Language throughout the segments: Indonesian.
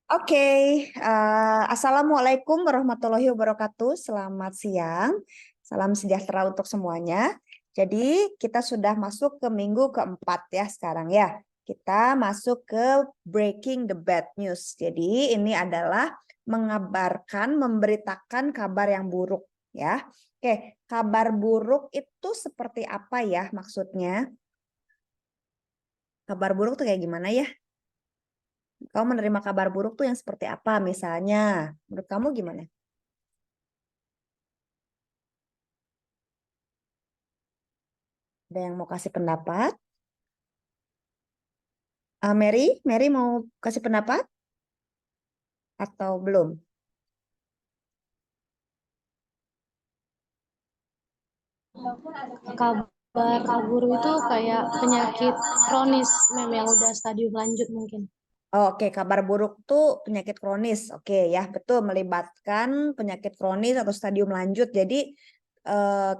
Oke, Assalamualaikum warahmatullahi wabarakatuh. Selamat siang, salam sejahtera untuk semuanya. Jadi kita sudah masuk ke minggu keempat ya sekarang ya. Kita masuk ke breaking the bad news. Jadi ini adalah mengabarkan, memberitakan kabar yang buruk ya. Oke, kabar buruk itu seperti apa ya maksudnya? Kabar buruk tuh kayak gimana ya? Kau menerima kabar buruk tuh yang seperti apa misalnya? Menurut kamu gimana? Ada yang mau kasih pendapat? Mary mau kasih pendapat atau belum? Kabar kabur itu kayak penyakit kronis yang udah stadium lanjut mungkin. Oh, oke, kabar buruk tuh penyakit kronis. Oke, ya betul melibatkan penyakit kronis atau stadium lanjut. Jadi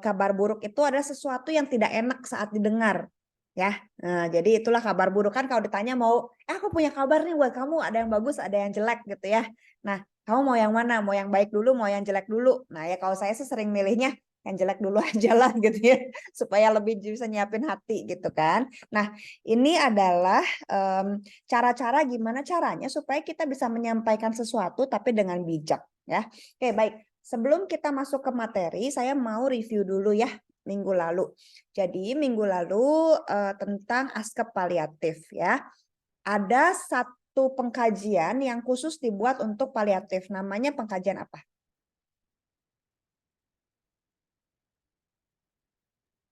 kabar buruk itu adalah sesuatu yang tidak enak saat didengar. Ya, nah, jadi itulah kabar buruk kan kalau ditanya mau, aku punya kabar nih buat kamu, ada yang bagus, ada yang jelek gitu ya. Nah, kamu mau yang mana? Mau yang baik dulu, mau yang jelek dulu? Nah, ya kalau saya sih sering milihnya yang jelek dulu aja lah gitu ya, supaya lebih bisa nyiapin hati gitu kan. Nah, ini adalah cara-cara gimana caranya supaya kita bisa menyampaikan sesuatu tapi dengan bijak ya. Oke, baik. Sebelum kita masuk ke materi, saya mau review dulu ya minggu lalu. Jadi minggu lalu tentang askep paliatif ya. Ada satu pengkajian yang khusus dibuat untuk paliatif. Namanya pengkajian apa?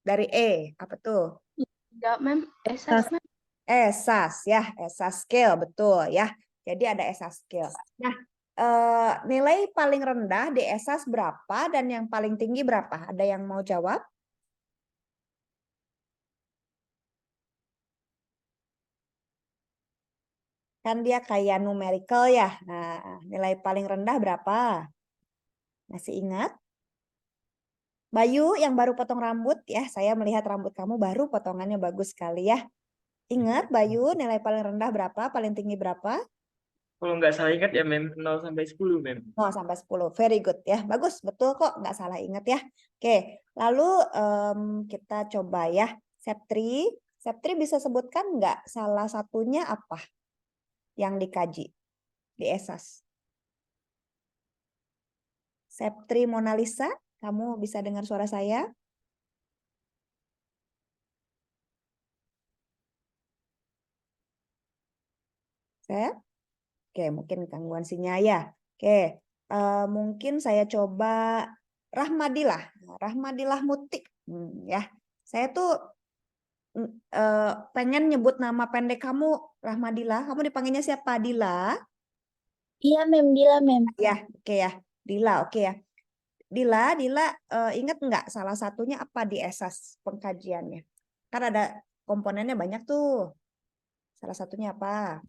Dari apa tuh? Enggak, Mem. Esas, Mem. ESAS ya, ESAS skill betul ya. Jadi ada ESAS skill. Nah, nilai paling rendah di ESAS berapa dan yang paling tinggi berapa? Ada yang mau jawab? Kan dia kayak numerical ya. Nah, nilai paling rendah berapa? Masih ingat? Bayu yang baru potong rambut ya, saya melihat rambut kamu baru potongannya bagus sekali ya. Ingat Bayu, nilai paling rendah berapa? Paling tinggi berapa? Kalau nggak salah ingat ya, Mem, 0 sampai 10, Mem. 0 sampai 10. Very good ya. Bagus, betul kok. Nggak salah ingat ya. Oke, lalu kita coba ya. Septri. Septri bisa sebutkan nggak salah satunya apa yang dikaji di ESAS? Septri Monalisa, kamu bisa dengar suara saya? Saya? Oke, mungkin gangguan sinyal ya. Oke, mungkin saya coba Rahmadilah. Rahmadilah Muti. Ya, saya tuh pengen nyebut nama pendek kamu Rahmadila. Kamu dipanggilnya siapa? Dila? Iya, Mem. Dila, Mem. Ya, oke ya. Dila, oke ya. Dila, ingat nggak salah satunya apa di esas pengkajiannya? Kan ada komponennya banyak tuh. Salah satunya apa?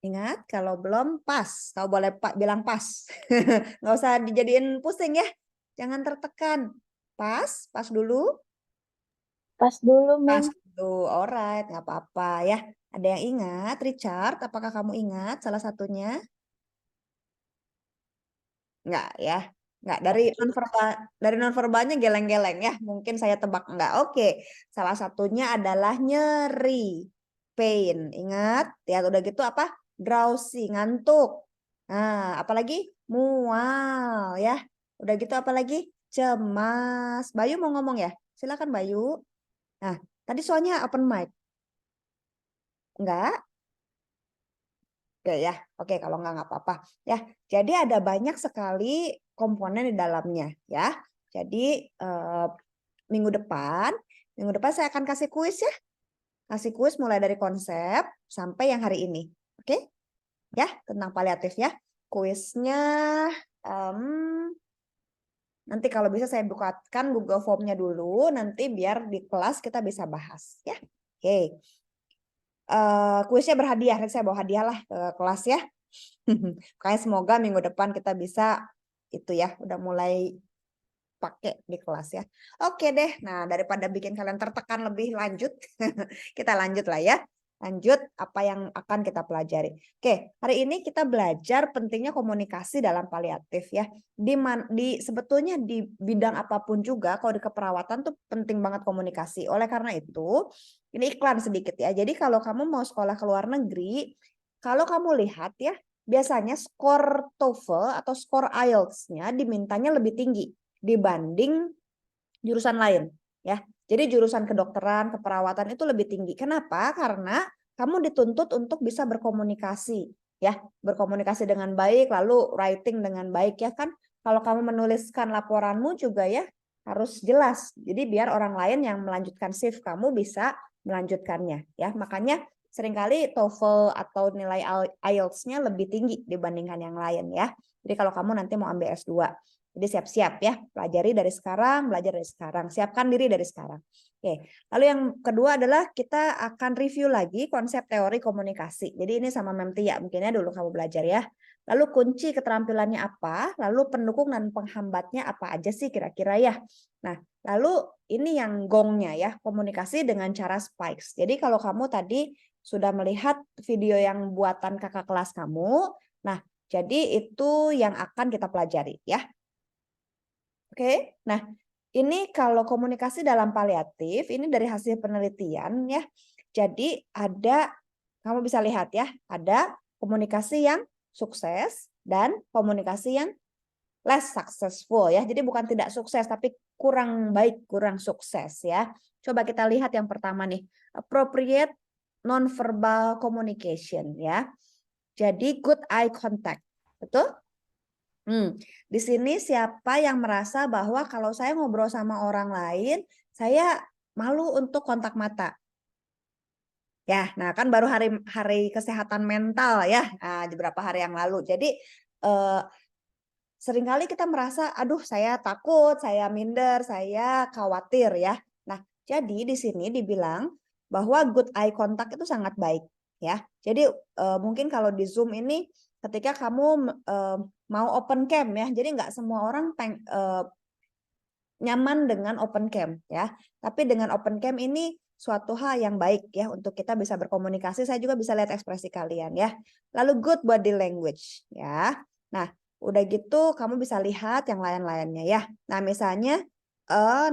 Ingat, kalau belum pas. Kau boleh bilang pas. Nggak usah dijadiin pusing ya. Jangan tertekan. Pas, pas dulu. Pas dulu, Pas Mem. dulu, alright, nggak apa-apa ya. Ada yang ingat, Richard? Apakah kamu ingat salah satunya? Nggak ya. Nggak, dari nonverbalnya geleng-geleng ya. Mungkin saya tebak nggak. Oke, salah satunya adalah nyeri. Pain, ingat? Ya udah gitu apa? Drowsy, ngantuk. Nah, apalagi mual ya. Udah gitu apalagi cemas. Bayu mau ngomong ya? Silakan Bayu. Nah, tadi soalnya open mic. Enggak? Oke ya. Oke, kalau nggak apa-apa. Ya, jadi ada banyak sekali komponen di dalamnya ya. Jadi eh, minggu depan, minggu depan saya akan kasih kuis ya. Kasih kuis mulai dari konsep sampai yang hari ini. Oke? Ya, tentang paliatif ya. Kuisnya nanti kalau bisa saya bukakan Google Form-nya dulu, nanti biar di kelas kita bisa bahas ya. Oke. Kuisnya berhadiah, nanti saya bawa hadiah lah ke kelas ya. Makanya semoga minggu depan kita bisa itu ya, udah mulai pakai di kelas ya. Oke deh, nah daripada bikin kalian tertekan lebih lanjut, kita lanjut lah ya. Lanjut apa yang akan kita pelajari. Oke, hari ini kita belajar pentingnya komunikasi dalam paliatif ya. Sebetulnya di bidang apapun juga, kalau di keperawatan tuh penting banget komunikasi. Oleh karena itu, ini iklan sedikit ya. Jadi kalau kamu mau sekolah ke luar negeri, kalau kamu lihat ya, biasanya skor TOEFL atau skor IELTS-nya dimintanya lebih tinggi dibanding jurusan lain ya. Jadi jurusan kedokteran, keperawatan itu lebih tinggi. Kenapa? Karena kamu dituntut untuk bisa berkomunikasi ya, berkomunikasi dengan baik, lalu writing dengan baik ya kan. Kalau kamu menuliskan laporanmu juga ya harus jelas. Jadi biar orang lain yang melanjutkan shift kamu bisa melanjutkannya ya. Makanya seringkali TOEFL atau nilai IELTS-nya lebih tinggi dibandingkan yang lain ya. Jadi kalau kamu nanti mau ambil S2, jadi siap-siap ya, pelajari dari sekarang, belajar dari sekarang, siapkan diri dari sekarang. Oke, lalu yang kedua adalah kita akan review lagi konsep teori komunikasi. Jadi ini sama Mem Tia, mungkinnya dulu kamu belajar ya. Lalu kunci keterampilannya apa, lalu pendukung dan penghambatnya apa aja sih kira-kira ya. Nah, lalu ini yang gongnya ya, komunikasi dengan cara spikes. Jadi kalau kamu tadi sudah melihat video yang buatan kakak kelas kamu, nah jadi itu yang akan kita pelajari ya. Oke, nah ini kalau komunikasi dalam paliatif, ini dari hasil penelitian ya. Jadi ada, kamu bisa lihat ya, ada komunikasi yang sukses dan komunikasi yang less successful ya. Jadi bukan tidak sukses, tapi kurang baik, kurang sukses ya. Coba kita lihat yang pertama nih, appropriate non-verbal communication ya. Jadi good eye contact, betul? Di sini siapa yang merasa bahwa kalau saya ngobrol sama orang lain, saya malu untuk kontak mata. Ya, nah kan baru hari kesehatan mental ya, beberapa hari yang lalu. Jadi seringkali kita merasa, aduh saya takut, saya minder, saya khawatir ya. Nah, jadi di sini dibilang bahwa good eye contact itu sangat baik ya. Jadi mungkin kalau di Zoom ini ketika kamu mau open cam ya, jadi nggak semua orang nyaman dengan open cam ya. Tapi dengan open cam ini suatu hal yang baik ya untuk kita bisa berkomunikasi. Saya juga bisa lihat ekspresi kalian ya. Lalu good body language ya. Nah, udah gitu kamu bisa lihat yang lain-lainnya ya. Nah, misalnya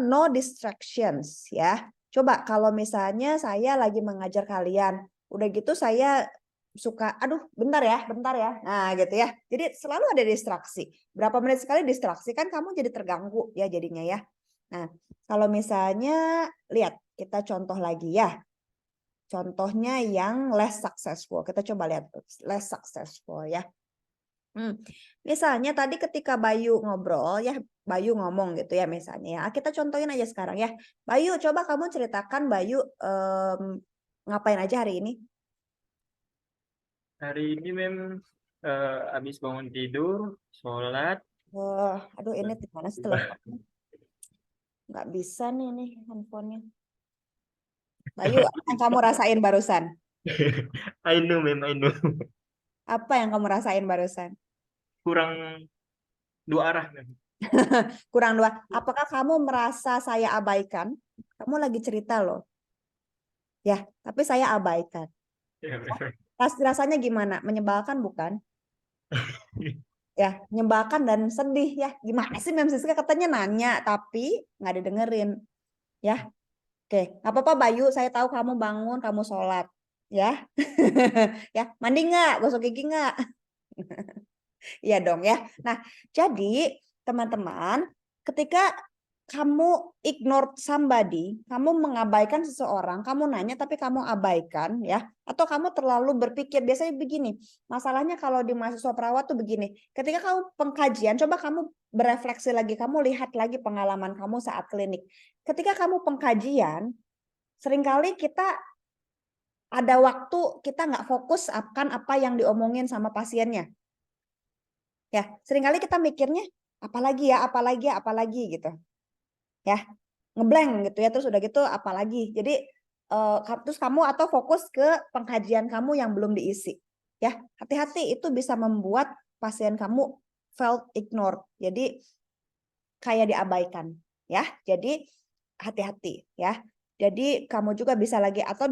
no distractions ya. Coba kalau misalnya saya lagi mengajar kalian, udah gitu saya suka, aduh bentar ya. Nah gitu ya. Jadi selalu ada distraksi. Berapa menit sekali distraksi kan kamu jadi terganggu ya jadinya ya. Nah kalau misalnya lihat kita contoh lagi ya. Contohnya yang less successful. Kita coba lihat less successful ya. Misalnya tadi ketika Bayu ngobrol ya, Bayu ngomong gitu ya misalnya ya. Kita contohin aja sekarang ya. Bayu coba kamu ceritakan Bayu ngapain aja hari ini? Hari ini habis bangun tidur, sholat. Aduh ini gimana sih teleponnya? Nggak bisa nih handphonenya. Bayu, apa yang kamu rasain barusan? I know, I know. Apa yang kamu rasain barusan? Kurang dua arah, Mem. Kurang dua. Apakah kamu merasa saya abaikan? Kamu lagi cerita loh. Ya, tapi saya abaikan. Ya, Mem. Rasanya gimana? Menyebalkan bukan? Ya, menyebalkan dan sedih ya. Gimana sih Mem Siska katanya nanya tapi nggak didengerin. Ya. Oke, nggak apa-apa Bayu, saya tahu kamu bangun, kamu sholat. Ya. Ya, mandi nggak? Gosok gigi nggak? Iya dong ya. Nah, jadi teman-teman, ketika kamu ignore somebody, kamu mengabaikan seseorang, kamu nanya tapi kamu abaikan ya, atau kamu terlalu berpikir, biasanya begini, masalahnya kalau di mahasiswa perawat tuh begini, ketika kamu pengkajian, coba kamu berefleksi lagi, kamu lihat lagi pengalaman kamu saat klinik. Ketika kamu pengkajian, seringkali kita ada waktu kita nggak fokus akan apa yang diomongin sama pasiennya. Ya, seringkali kita mikirnya apalagi gitu. Ya, ngeblank gitu ya, terus udah gitu apalagi. Jadi terus kamu atau fokus ke pengkajian kamu yang belum diisi. Ya, hati-hati itu bisa membuat pasien kamu felt ignored. Jadi kayak diabaikan, ya. Jadi hati-hati, ya. Jadi kamu juga bisa lagi atau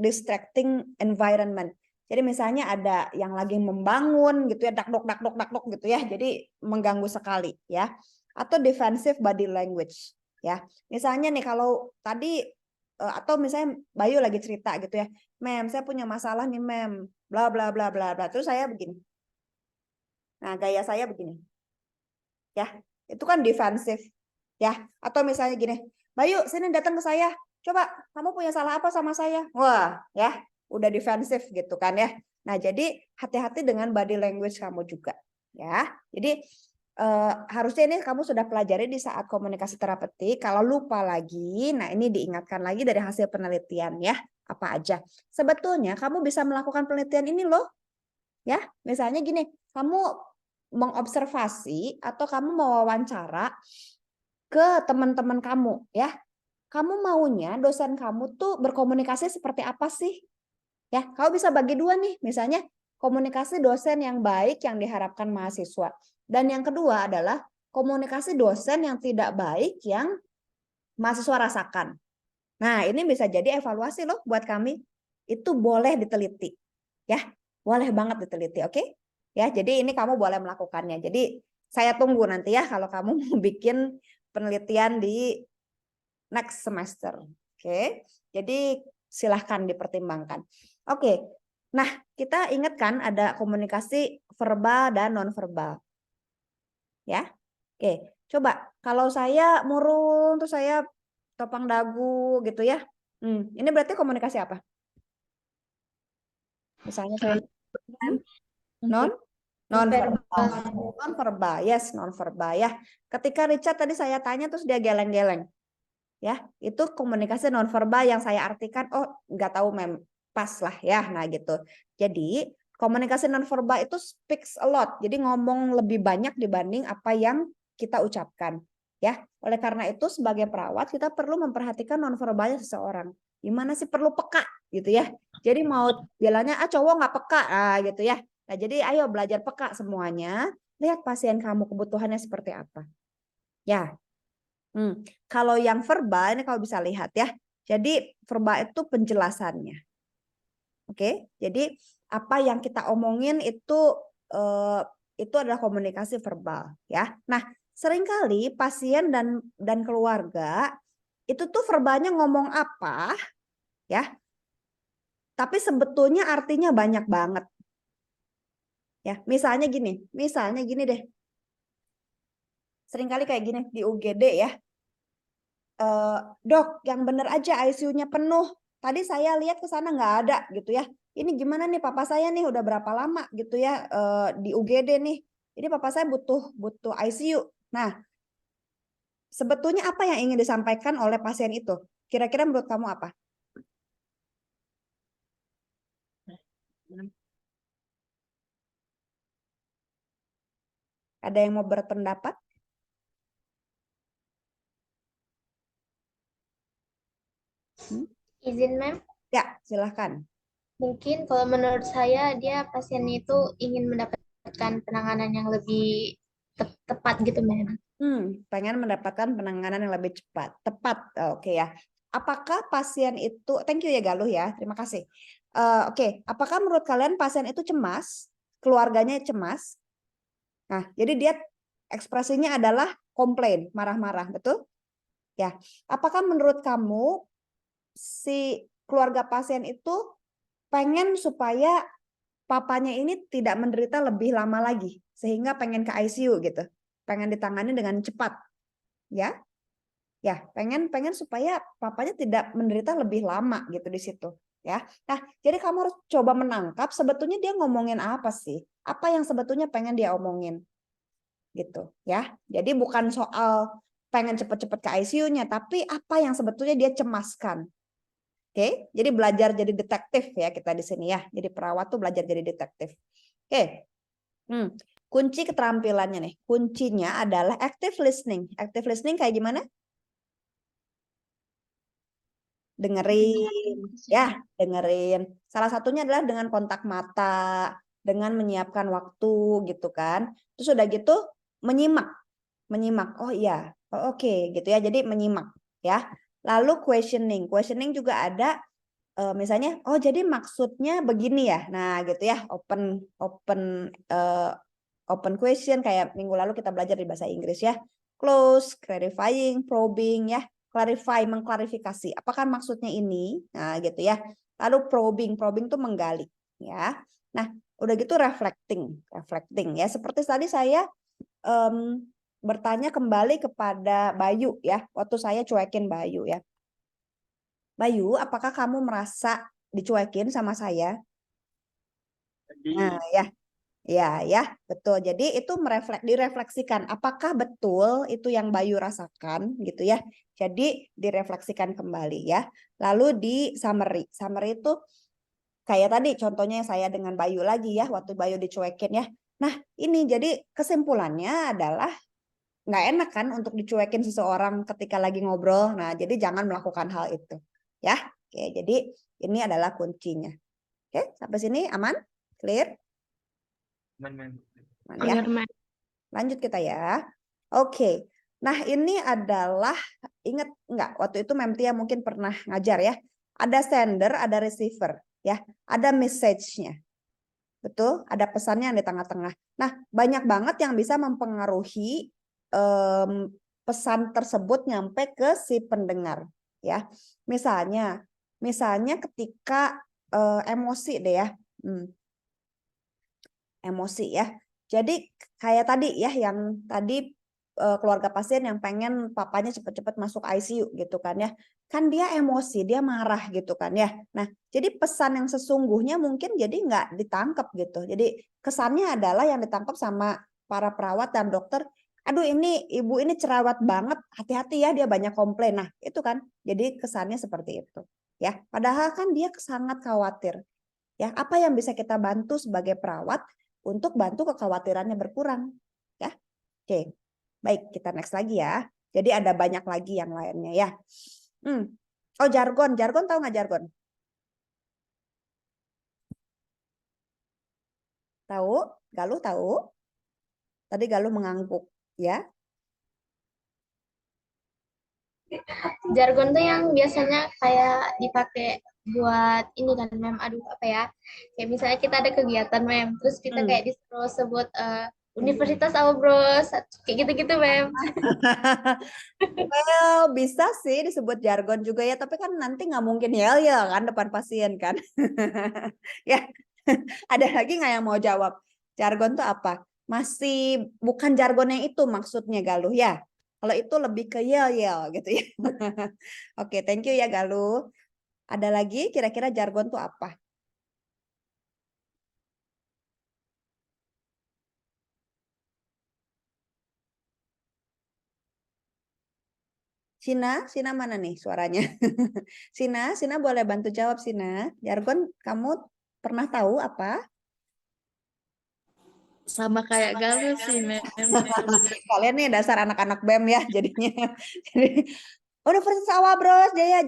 distracting environment. Jadi misalnya ada yang lagi membangun gitu ya, dakdok gitu ya. Jadi mengganggu sekali, ya. Atau defensive body language, ya. Misalnya nih kalau tadi atau misalnya Bayu lagi cerita gitu ya, Mem, saya punya masalah nih, Mem, bla bla bla bla bla. Terus saya begini. Nah, gaya saya begini. Ya, itu kan defensif. Ya, atau misalnya gini, Bayu, sini datang ke saya. Coba, kamu punya salah apa sama saya? Wah, ya, udah defensif gitu kan ya. Nah, jadi hati-hati dengan body language kamu juga, ya. Jadi harusnya ini kamu sudah pelajari di saat komunikasi terapeutik. Kalau lupa lagi, nah ini diingatkan lagi dari hasil penelitian ya, apa aja. Sebetulnya kamu bisa melakukan penelitian ini loh. Ya, misalnya gini, kamu mengobservasi atau kamu mewawancara ke teman-teman kamu ya. Kamu maunya dosen kamu tuh berkomunikasi seperti apa sih? Ya, kamu bisa bagi dua nih, misalnya komunikasi dosen yang baik yang diharapkan mahasiswa. Dan yang kedua adalah komunikasi dosen yang tidak baik yang mahasiswa rasakan. Nah, ini bisa jadi evaluasi loh buat kami. Itu boleh diteliti. Ya, boleh banget diteliti, oke? Ya, jadi ini kamu boleh melakukannya. Jadi saya tunggu nanti ya kalau kamu mau bikin penelitian di next semester. Oke. Jadi silahkan dipertimbangkan. Oke. Nah, kita ingat kan ada komunikasi verbal dan nonverbal. Ya. Oke, coba kalau saya murung terus saya topang dagu gitu ya. Ini berarti komunikasi apa? Misalnya saya non-verbal, yes, non-verbal ya. Ketika Richard tadi saya tanya terus dia geleng-geleng. Ya, itu komunikasi non-verbal yang saya artikan, oh nggak tahu Mem, pas lah ya. Nah gitu. Jadi komunikasi non-verbal itu speaks a lot. Jadi ngomong lebih banyak dibanding apa yang kita ucapkan. Ya, oleh karena itu sebagai perawat kita perlu memperhatikan non-verbalnya seseorang. Gimana sih perlu peka gitu ya. Jadi mau bilangnya cowok nggak peka gitu ya. Nah, jadi ayo belajar peka semuanya. Lihat pasien kamu kebutuhannya seperti apa. Ya. Kalau yang verbal ini kalau bisa lihat ya. Jadi verbal itu penjelasannya. Oke. Jadi apa yang kita omongin itu adalah komunikasi verbal ya. Nah, seringkali pasien dan keluarga itu tuh verbalnya ngomong apa ya. Tapi sebetulnya artinya banyak banget. Ya, misalnya gini deh. Seringkali kayak gini di UGD ya. Dok, yang bener aja ICU-nya penuh. Tadi saya lihat ke sana nggak ada gitu ya. Ini gimana nih papa saya nih udah berapa lama gitu ya di UGD nih. Jadi papa saya butuh ICU. Nah, sebetulnya apa yang ingin disampaikan oleh pasien itu? Kira-kira menurut kamu apa? Ada yang mau berpendapat? Izin, Mem. Ya, silahkan. Mungkin kalau menurut saya dia pasiennya itu ingin mendapatkan penanganan yang lebih tepat gitu, Mem. Pengen mendapatkan penanganan yang lebih tepat. Oke ya. Apakah pasien itu, thank you ya Galuh ya, terima kasih. Oke, apakah menurut kalian pasien itu cemas, keluarganya cemas? Nah, jadi dia ekspresinya adalah komplain, marah-marah, betul? Ya. Apakah menurut kamu si keluarga pasien itu pengen supaya papanya ini tidak menderita lebih lama lagi, sehingga pengen ke ICU gitu, pengen ditangani dengan cepat, ya? Ya, pengen supaya papanya tidak menderita lebih lama gitu di situ, ya. Nah, jadi kamu harus coba menangkap sebetulnya dia ngomongin apa sih? Apa yang sebetulnya pengen dia omongin? Gitu, ya. Jadi bukan soal pengen cepet-cepet ke ICU-nya, tapi apa yang sebetulnya dia cemaskan. Oke, jadi belajar jadi detektif ya kita di sini ya. Jadi perawat tuh belajar jadi detektif. Oke. Kunci keterampilannya nih. Kuncinya adalah active listening. Active listening kayak gimana? Dengerin, ya, dengerin. Salah satunya adalah dengan kontak mata, dengan menyiapkan waktu gitu kan. Terus udah gitu menyimak. menyimak. Oh iya, oh, oke gitu ya. Jadi menyimak ya. Lalu questioning. Questioning juga ada misalnya, oh jadi maksudnya begini ya. Nah, gitu ya. Open question kayak minggu lalu kita belajar di bahasa Inggris ya. Close, clarifying, probing ya. Clarify, mengklarifikasi. Apakah maksudnya ini? Nah, gitu ya. Lalu probing tuh menggali ya. Nah, udah gitu reflecting ya. Seperti tadi saya bertanya kembali kepada Bayu ya, waktu saya cuekin Bayu ya. Bayu, apakah kamu merasa dicuekin sama saya? Jadi Nah, ya, betul. Jadi itu direfleksikan. Apakah betul itu yang Bayu rasakan gitu ya? Jadi direfleksikan kembali ya. Lalu di summary. Summary itu kayak tadi contohnya saya dengan Bayu lagi ya, waktu Bayu dicuekin ya. Nah, ini jadi kesimpulannya adalah nggak enak kan untuk dicuekin seseorang ketika lagi ngobrol. Nah, jadi jangan melakukan hal itu. Ya, oke. Jadi ini adalah kuncinya. Oke, sampai sini aman? Clear? Mem- Aman ya. Clear, Mem. Lanjut kita ya. Oke. Nah, ini adalah ingat nggak waktu itu Mem Tia mungkin pernah ngajar ya. Ada sender, ada receiver ya. Ada message-nya. Betul? Ada pesannya yang di tengah-tengah. Nah, banyak banget yang bisa mempengaruhi pesan tersebut nyampe ke si pendengar ya. Misalnya ketika emosi deh ya. Emosi ya. Jadi kayak tadi ya yang tadi keluarga pasien yang pengen papanya cepat-cepat masuk ICU gitu kan ya. Kan dia emosi, dia marah gitu kan ya. Nah, jadi pesan yang sesungguhnya mungkin jadi nggak ditangkap gitu. Jadi kesannya adalah yang ditangkap sama para perawat dan dokter, aduh ini ibu ini cerewet banget, hati-hati ya dia banyak komplain. Nah, itu kan. Jadi kesannya seperti itu. Ya, padahal kan dia sangat khawatir. Ya, apa yang bisa kita bantu sebagai perawat untuk bantu kekhawatirannya berkurang? Ya. Oke. Baik, kita next lagi ya. Jadi ada banyak lagi yang lainnya ya. Oh, jargon. Jargon tahu nggak jargon? Tahu? Galuh tahu? Tadi Galuh mengangguk ya. Jargon tuh yang biasanya kayak dipakai buat ini kan mem, aduh apa ya, kayak misalnya kita ada kegiatan mem, terus kita kayak disuruh sebut Universitas Awabros kayak gitu-gitu mem. Well, bisa sih disebut jargon juga ya, tapi kan nanti nggak mungkin yel ya kan depan pasien kan. Ya, ada lagi nggak yang mau jawab? Jargon tuh apa? Masih bukan jargon yang itu maksudnya Galuh ya. Kalau itu lebih ke yel-yel gitu ya. Oke, thank you ya Galuh. Ada lagi kira-kira jargon tuh apa? Sina mana nih suaranya? Sina boleh bantu jawab Sina. Jargon kamu pernah tahu apa? Sama kayak Galuh sih, Mem. Kalian nih dasar anak-anak BEM ya jadinya. Jadi Universitas Awabros Jaya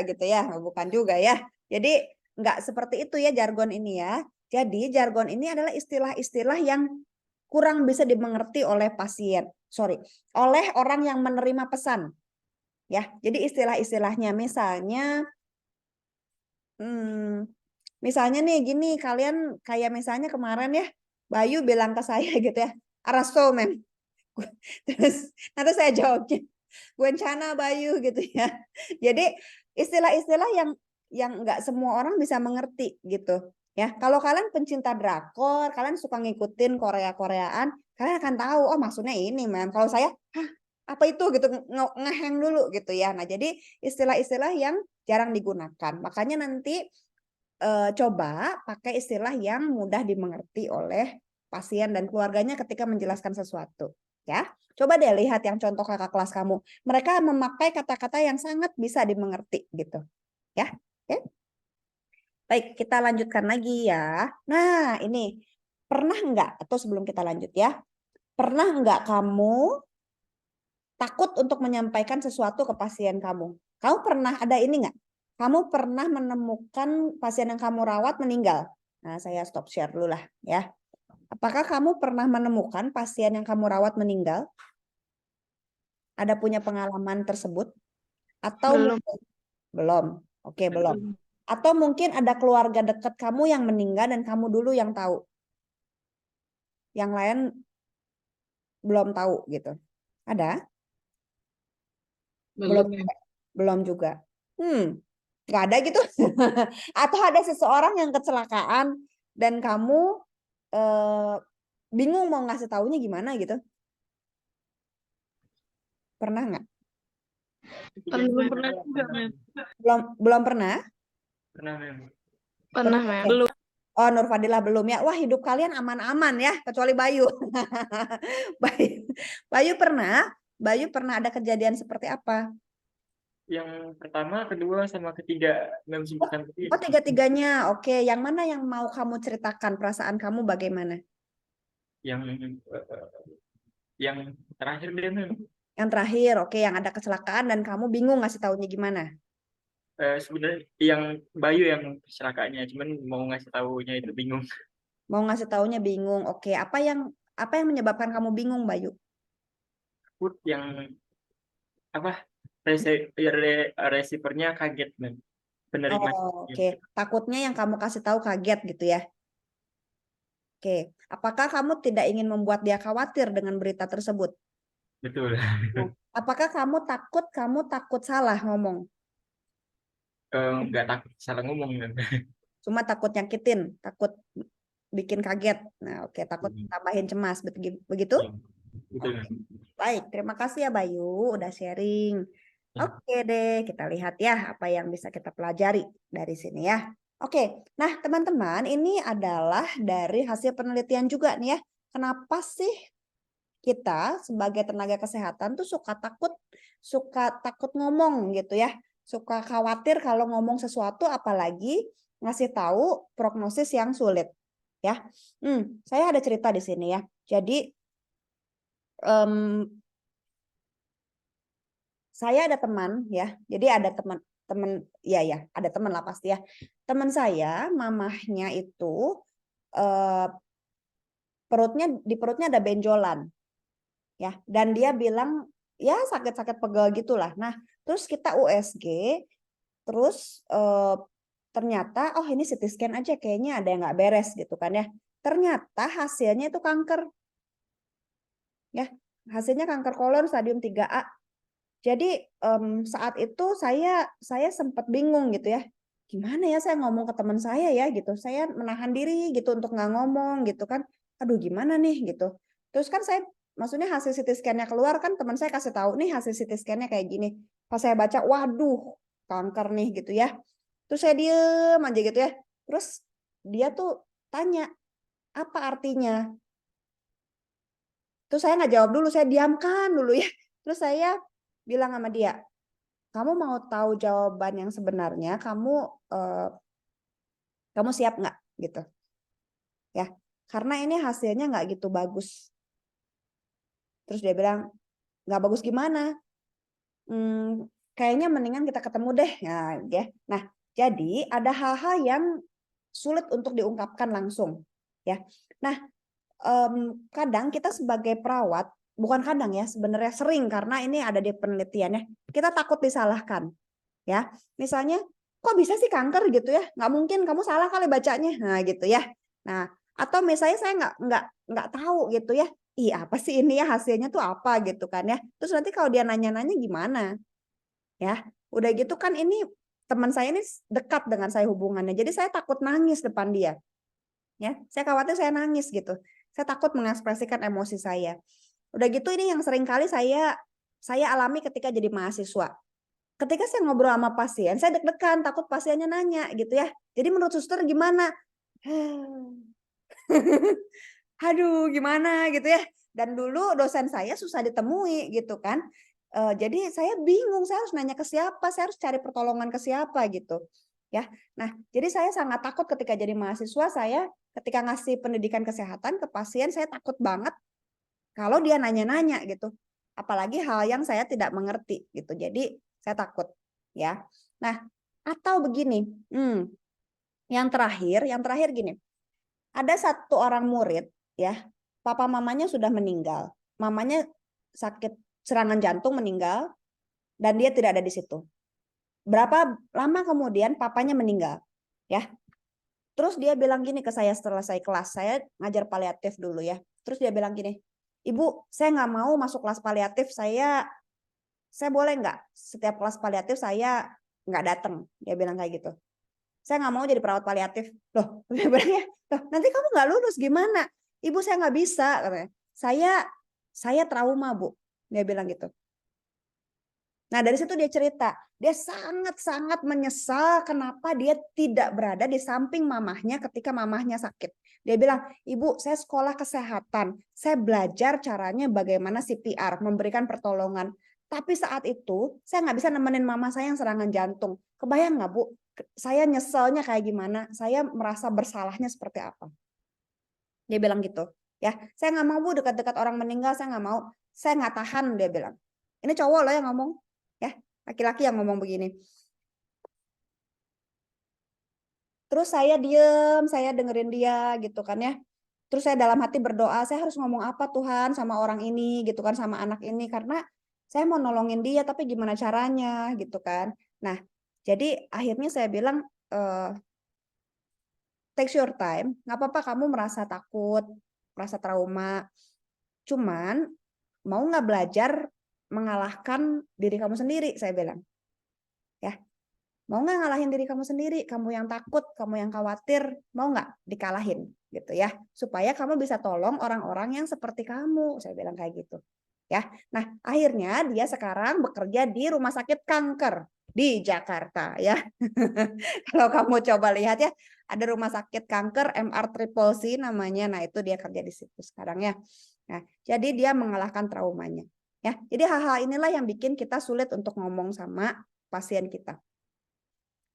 gitu ya. Bukan juga ya. Jadi nggak seperti itu ya jargon ini ya. Jadi jargon ini adalah istilah-istilah yang kurang bisa dimengerti oleh pasien. Oleh orang yang menerima pesan. Ya, jadi istilah-istilahnya misalnya nih gini, kalian kayak misalnya kemarin ya, Bayu bilang ke saya gitu ya, Arasto mem. Terus nanti saya jawabnya, Gwencana Bayu gitu ya. Jadi istilah-istilah yang nggak semua orang bisa mengerti gitu. Ya, kalau kalian pencinta drakor, kalian suka ngikutin Korea-Koreaan, kalian akan tahu, oh maksudnya ini, mem. Kalau saya, apa itu gitu, ngeheng dulu gitu ya. Nah, jadi istilah-istilah yang jarang digunakan. Makanya nanti coba pakai istilah yang mudah dimengerti oleh pasien dan keluarganya ketika menjelaskan sesuatu. Ya, coba deh lihat yang contoh kakak kelas kamu. Mereka memakai kata-kata yang sangat bisa dimengerti gitu. Ya, oke. Baik, kita lanjutkan lagi ya. Nah, ini pernah enggak atau sebelum kita lanjut ya, pernah enggak kamu takut untuk menyampaikan sesuatu ke pasien kamu? Kamu pernah ada ini enggak? Kamu pernah menemukan pasien yang kamu rawat meninggal? Nah, saya stop share dulu lah ya. Apakah kamu pernah menemukan pasien yang kamu rawat meninggal? Ada punya pengalaman tersebut? Atau Belum. belum? Oke, belum. Atau mungkin ada keluarga dekat kamu yang meninggal dan kamu dulu yang tahu. Yang lain belum tahu gitu. Ada? Belum, Belum. Mem. Belum juga. Nggak ada gitu. Atau ada seseorang yang kecelakaan dan kamu bingung mau ngasih taunya gimana gitu. Pernah nggak? Belum pernah juga, Mem. Belum pernah? Pernah, Mem. Pernah, Mem. Belum. Oh, Nur Fadilah belum ya. Wah, hidup kalian aman-aman ya, kecuali Bayu. Bayu pernah ada kejadian seperti apa? Yang pertama, kedua, sama ketiga. Mem sebutkan tadi. Oh, tiga-tiganya. Oke, yang mana yang mau kamu ceritakan? Perasaan kamu bagaimana? Yang terakhir deh, Mem. Yang terakhir, oke, yang ada kecelakaan dan kamu bingung ngasih taunya gimana? Sebenarnya yang Bayu yang kecelakaannya, cuman mau ngasih taunya itu bingung. Mau ngasih taunya bingung. Oke, apa yang menyebabkan kamu bingung, Bayu? Takut yang apa? Receivernya kaget, Mem. Penerima. Oh, oke. Takutnya yang kamu kasih tahu kaget gitu ya. Oke. Apakah kamu tidak ingin membuat dia khawatir dengan berita tersebut? Betul. Apakah kamu takut salah ngomong? Nggak takut salah ngomong, Mem. Cuma takut nyakitin, takut bikin kaget. Nah, oke, takut tambahin cemas. Begitu? Betul, Mem. Baik, terima kasih ya Bayu udah sharing. Oke deh, kita lihat ya apa yang bisa kita pelajari dari sini ya. Oke, nah teman-teman ini adalah dari hasil penelitian juga nih ya. Kenapa sih kita sebagai tenaga kesehatan tuh suka takut ngomong gitu ya. Suka khawatir kalau ngomong sesuatu apalagi ngasih tahu prognosis yang sulit ya. Saya ada cerita di sini ya. Jadi saya ada teman ya. Jadi ada teman ya ada teman lah pasti ya. Teman saya mamahnya itu di perutnya ada benjolan ya, dan dia bilang ya sakit-sakit pegel gitulah. Nah, terus kita USG, terus ternyata oh ini CT scan aja kayaknya ada yang nggak beres gitu kan ya. Ternyata hasilnya itu kanker. Ya, hasilnya kanker kolon stadium 3A. Jadi saat itu saya sempat bingung gitu ya. Gimana ya saya ngomong ke teman saya ya gitu. Saya menahan diri gitu untuk nggak ngomong gitu kan. Aduh gimana nih gitu. Terus kan saya maksudnya hasil CT scan-nya keluar kan teman saya kasih tahu nih hasil CT scan-nya kayak gini. Pas saya baca waduh kanker nih gitu ya. Terus saya diem aja gitu ya. Terus dia tuh tanya apa artinya. Terus saya nggak jawab dulu, saya diamkan dulu ya. Terus saya bilang sama dia, kamu mau tahu jawaban yang sebenarnya, kamu siap nggak gitu ya, karena ini hasilnya nggak gitu bagus. Terus dia bilang nggak bagus gimana, kayaknya mendingan kita ketemu deh ya. Nah jadi ada hal-hal yang sulit untuk diungkapkan langsung ya. Nah kadang kita sebagai perawat, bukan kadang ya, sebenarnya sering karena ini ada di penelitiannya, kita takut disalahkan. Ya, misalnya, kok bisa sih kanker gitu ya? Nggak mungkin, kamu salah kali bacanya. Nah, gitu ya. Nah, atau misalnya saya nggak tahu gitu ya. Ih, apa sih ini ya hasilnya tuh apa gitu kan ya. Terus nanti kalau dia nanya-nanya gimana? Ya, udah gitu kan ini teman saya ini dekat dengan saya hubungannya. Jadi saya takut nangis depan dia. Ya, saya khawatir saya nangis gitu. Saya takut mengekspresikan emosi saya. Udah gitu ini yang sering kali saya alami ketika jadi mahasiswa. Ketika saya ngobrol sama pasien, saya deg-degan, takut pasiennya nanya gitu ya. Jadi menurut suster gimana? Aduh, gimana gitu ya. Dan dulu dosen saya susah ditemui gitu kan. Jadi saya bingung, saya harus nanya ke siapa, saya harus cari pertolongan ke siapa gitu. Ya. Nah, jadi saya sangat takut ketika jadi mahasiswa, saya ketika ngasih pendidikan kesehatan ke pasien, saya takut banget kalau dia nanya-nanya gitu. Apalagi hal yang saya tidak mengerti gitu. Jadi saya takut ya. Nah, atau begini, yang terakhir gini. Ada satu orang murid ya, papa mamanya sudah meninggal. Mamanya sakit serangan jantung meninggal dan dia tidak ada di situ. Berapa lama kemudian papanya meninggal, ya. Terus dia bilang gini ke saya setelah saya kelas, saya ngajar paliatif dulu ya. Terus dia bilang gini, Ibu, saya nggak mau masuk kelas paliatif, saya boleh nggak setiap kelas paliatif saya nggak datang? Dia bilang kayak gitu. Saya nggak mau jadi perawat paliatif. Loh, dia bilangnya, loh nanti kamu nggak lulus gimana? Ibu saya nggak bisa, katanya. Saya trauma Bu, dia bilang gitu. Nah dari situ dia cerita, dia sangat-sangat menyesal kenapa dia tidak berada di samping mamahnya ketika mamahnya sakit. Dia bilang, Ibu saya sekolah kesehatan, saya belajar caranya bagaimana CPR, memberikan pertolongan. Tapi saat itu saya nggak bisa nemenin mama saya yang serangan jantung. Kebayang nggak Bu, saya nyeselnya kayak gimana, saya merasa bersalahnya seperti apa. Dia bilang gitu, ya saya nggak mau Bu dekat-dekat orang meninggal, saya nggak mau, saya nggak tahan, dia bilang. Ini cowok loh yang ngomong. Ya, laki-laki yang ngomong begini. Terus saya diem, saya dengerin dia gitu kan ya. Terus saya dalam hati berdoa, saya harus ngomong apa Tuhan sama orang ini gitu kan, sama anak ini, karena saya mau nolongin dia tapi gimana caranya gitu kan. Nah, jadi akhirnya saya bilang take your time, nggak apa-apa kamu merasa takut, merasa trauma. Cuman mau nggak belajar mengalahkan diri kamu sendiri, saya bilang. Ya, mau nggak ngalahin diri kamu sendiri? Kamu yang takut, kamu yang khawatir, mau nggak dikalahin, gitu ya? Supaya kamu bisa tolong orang-orang yang seperti kamu, saya bilang kayak gitu. Ya, nah akhirnya dia sekarang bekerja di rumah sakit kanker di Jakarta, ya. Kalau kamu coba lihat ya, ada rumah sakit kanker MR Triple C namanya. Nah itu dia kerja di situ sekarang ya. Nah, jadi dia mengalahkan traumanya. Ya, jadi hal-hal inilah yang bikin kita sulit untuk ngomong sama pasien kita.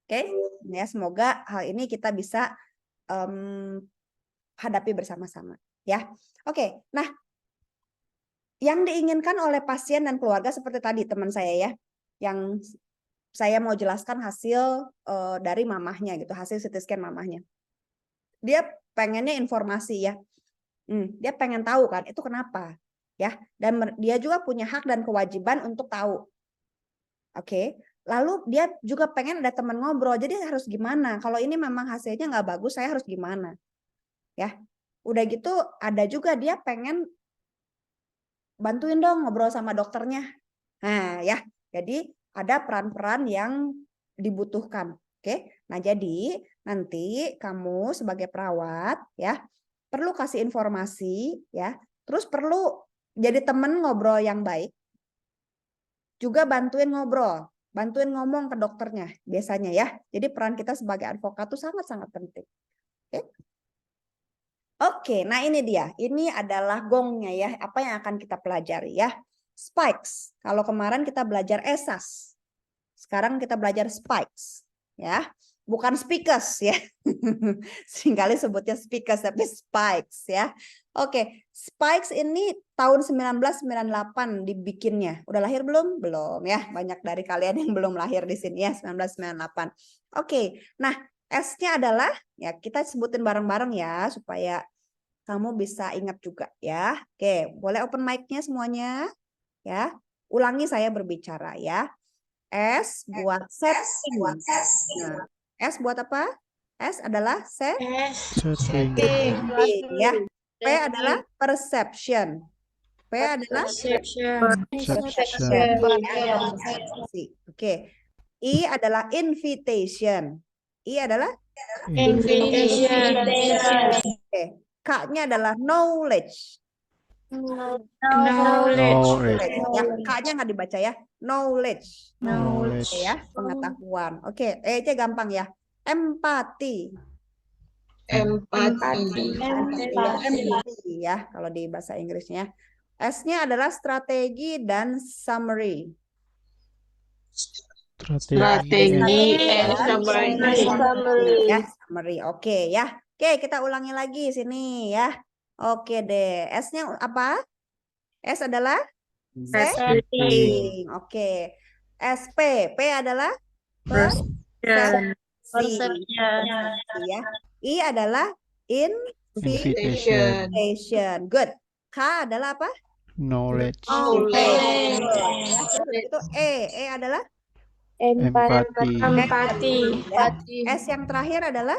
Oke, ya semoga hal ini kita bisa hadapi bersama-sama. Ya, oke. Nah, yang diinginkan oleh pasien dan keluarga seperti tadi teman saya ya, yang saya mau jelaskan hasil dari mamahnya gitu, hasil CT scan mamahnya. Dia pengennya informasi ya, dia pengen tahu kan itu kenapa. Ya, dan dia juga punya hak dan kewajiban untuk tahu. Oke, lalu dia juga pengen ada teman ngobrol. Jadi harus gimana? Kalau ini memang hasilnya nggak bagus, saya harus gimana? Ya, udah gitu ada juga dia pengen bantuin dong ngobrol sama dokternya. Nah, ya, jadi ada peran-peran yang dibutuhkan. Oke, nah jadi nanti kamu sebagai perawat ya perlu kasih informasi ya, terus perlu jadi teman ngobrol yang baik, juga bantuin ngobrol, bantuin ngomong ke dokternya biasanya ya. Jadi peran kita sebagai advokat itu sangat-sangat penting. Oke, nah ini dia. Ini adalah gongnya ya. Apa yang akan kita pelajari ya? Spikes. Kalau kemarin kita belajar esas, sekarang kita belajar spikes ya. Bukan speakers ya. Seringkali sebutnya speakers tapi spikes ya. Oke, spikes ini tahun 1998 dibikinnya. Udah lahir belum? Belum ya. Banyak dari kalian yang belum lahir di sini ya, 1998. Oke, nah S-nya adalah ya kita sebutin bareng-bareng ya supaya kamu bisa ingat juga ya. Oke, boleh open mic-nya semuanya ya. Ulangi saya berbicara ya. S buat setting. Nah, S buat apa? S adalah setting. ya. P adalah perception. P adalah Perception. Oke. I adalah invitation. I adalah Invitation. oke. K-nya adalah knowledge. Knowledge. Ya, K-nya nggak dibaca ya. Knowledge. Knowledge. Oke ya, pengetahuan. Oke, E-nya gampang ya. Empati. Empati ya kalau di bahasa Inggrisnya. S-nya adalah strategi dan summary. Strategi and summary. Ya, summary. Oke ya. Oke, kita ulangi lagi sini ya. Oke deh. S-nya apa? S adalah setting. Oke. SP. P adalah persepsi. Ya. I adalah invitation. Good. K adalah apa? knowledge, Ya, terus udah gitu E adalah empati, Empati. ya. S yang terakhir adalah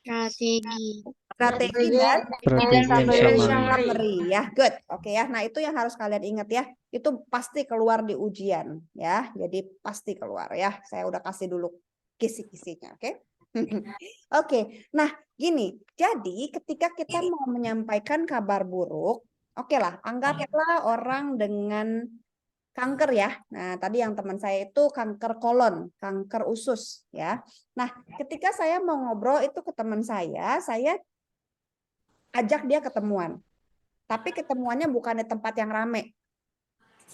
Strategi. strategi dan strategi and summary. summary ya. Good. Oke ya. Nah, itu yang harus kalian ingat ya. Itu pasti keluar di ujian ya. Jadi pasti keluar ya. Saya udah kasih dulu kisi-kisinya, oke? Oke. Nah, gini. Jadi ketika kita mau menyampaikan kabar buruk, oke lah, anggaplah orang dengan kanker ya. Nah, tadi yang teman saya itu kanker kolon, kanker usus ya. Nah, ketika saya mau ngobrol itu ke teman saya ajak dia ketemuan. Tapi ketemuannya bukan di tempat yang rame.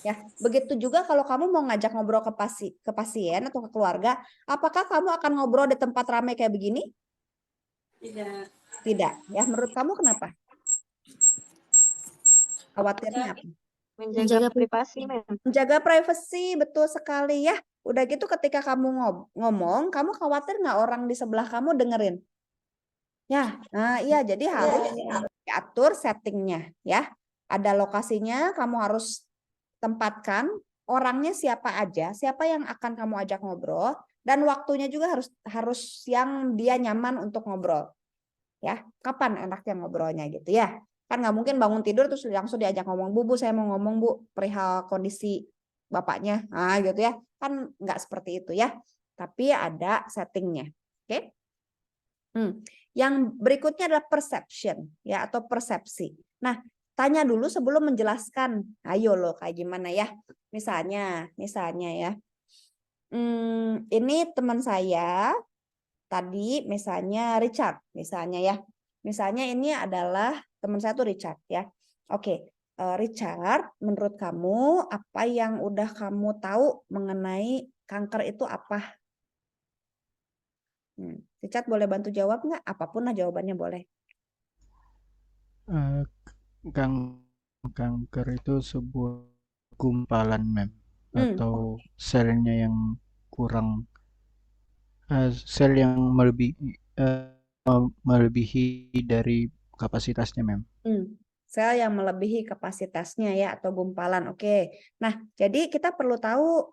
Ya, begitu juga kalau kamu mau ngajak ngobrol ke pasien atau ke keluarga, apakah kamu akan ngobrol di tempat ramai kayak begini? Tidak. Tidak. Ya, menurut kamu kenapa? Khawatirnya apa? Menjaga privasi, Mem. Menjaga privasi, betul sekali ya. Udah gitu ketika kamu ngomong, kamu khawatir nggak orang di sebelah kamu dengerin? Ya, nah iya, jadi harus diatur settingnya ya. Ada lokasinya, kamu harus tempatkan orangnya siapa aja, siapa yang akan kamu ajak ngobrol, dan waktunya juga harus yang dia nyaman untuk ngobrol. Ya, kapan enaknya ngobrolnya gitu ya. Kan nggak mungkin bangun tidur terus langsung diajak ngomong, Bu, saya mau ngomong, Bu, perihal kondisi bapaknya. Nah, gitu ya. Kan nggak seperti itu ya. Tapi ada settingnya. Oke? Yang berikutnya adalah perception ya, atau persepsi. Nah, tanya dulu sebelum menjelaskan. Ayo loh, kayak gimana ya? Misalnya ya. Ini teman saya tadi misalnya Richard, misalnya ya. Misalnya ini adalah teman saya tuh Richard ya. Oke, Richard, menurut kamu apa yang udah kamu tahu mengenai kanker itu apa? Richard boleh bantu jawab nggak? Apapun lah jawabannya boleh. Kanker itu sebuah gumpalan, Mem, atau selnya yang kurang, sel yang melebihi dari kapasitasnya, Mem. Sel yang melebihi kapasitasnya ya, atau gumpalan. Oke. Nah, jadi kita perlu tahu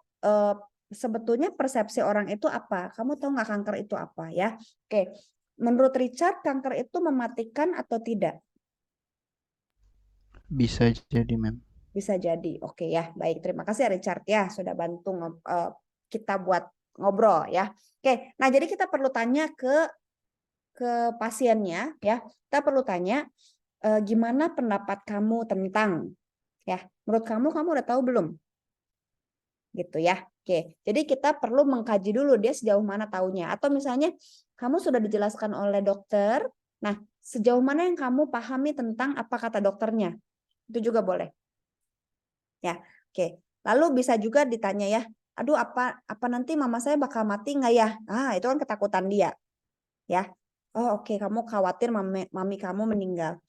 sebetulnya persepsi orang itu apa. Kamu tahu nggak kanker itu apa ya? Oke. Menurut Richard, kanker itu mematikan atau tidak? Bisa jadi, Mem. Bisa jadi. Oke ya. Baik, terima kasih ya Richard ya sudah bantu kita buat ngobrol ya. Oke. Nah, jadi kita perlu tanya ke pasiennya ya. Kita perlu tanya gimana pendapat kamu tentang ya, menurut kamu udah tahu belum? Gitu ya. Oke. Jadi kita perlu mengkaji dulu dia sejauh mana taunya, atau misalnya kamu sudah dijelaskan oleh dokter. Nah, sejauh mana yang kamu pahami tentang apa kata dokternya? Itu juga boleh. Ya. Oke. Lalu bisa juga ditanya ya, aduh apa nanti mama saya bakal mati nggak ya? Ah, itu kan ketakutan dia. Ya. Oh, oke, kamu khawatir mami kamu meninggal.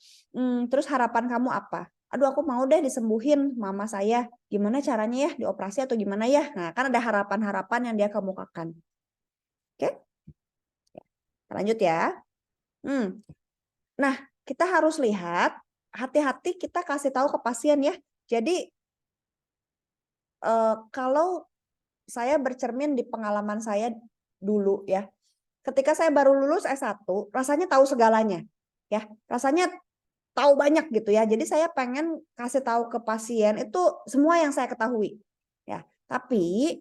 Terus harapan kamu apa? Aduh, aku mau deh disembuhin mama saya. Gimana caranya ya? Dioperasi atau gimana ya? Nah, kan ada harapan-harapan yang dia kemukakan. Oke? Lanjut ya. Nah, kita harus lihat, hati-hati kita kasih tahu ke pasien ya. Jadi, kalau saya bercermin di pengalaman saya dulu ya, ketika saya baru lulus S1, rasanya tahu segalanya. Ya, rasanya tahu banyak gitu ya. Jadi saya pengen kasih tahu ke pasien itu semua yang saya ketahui. Ya, tapi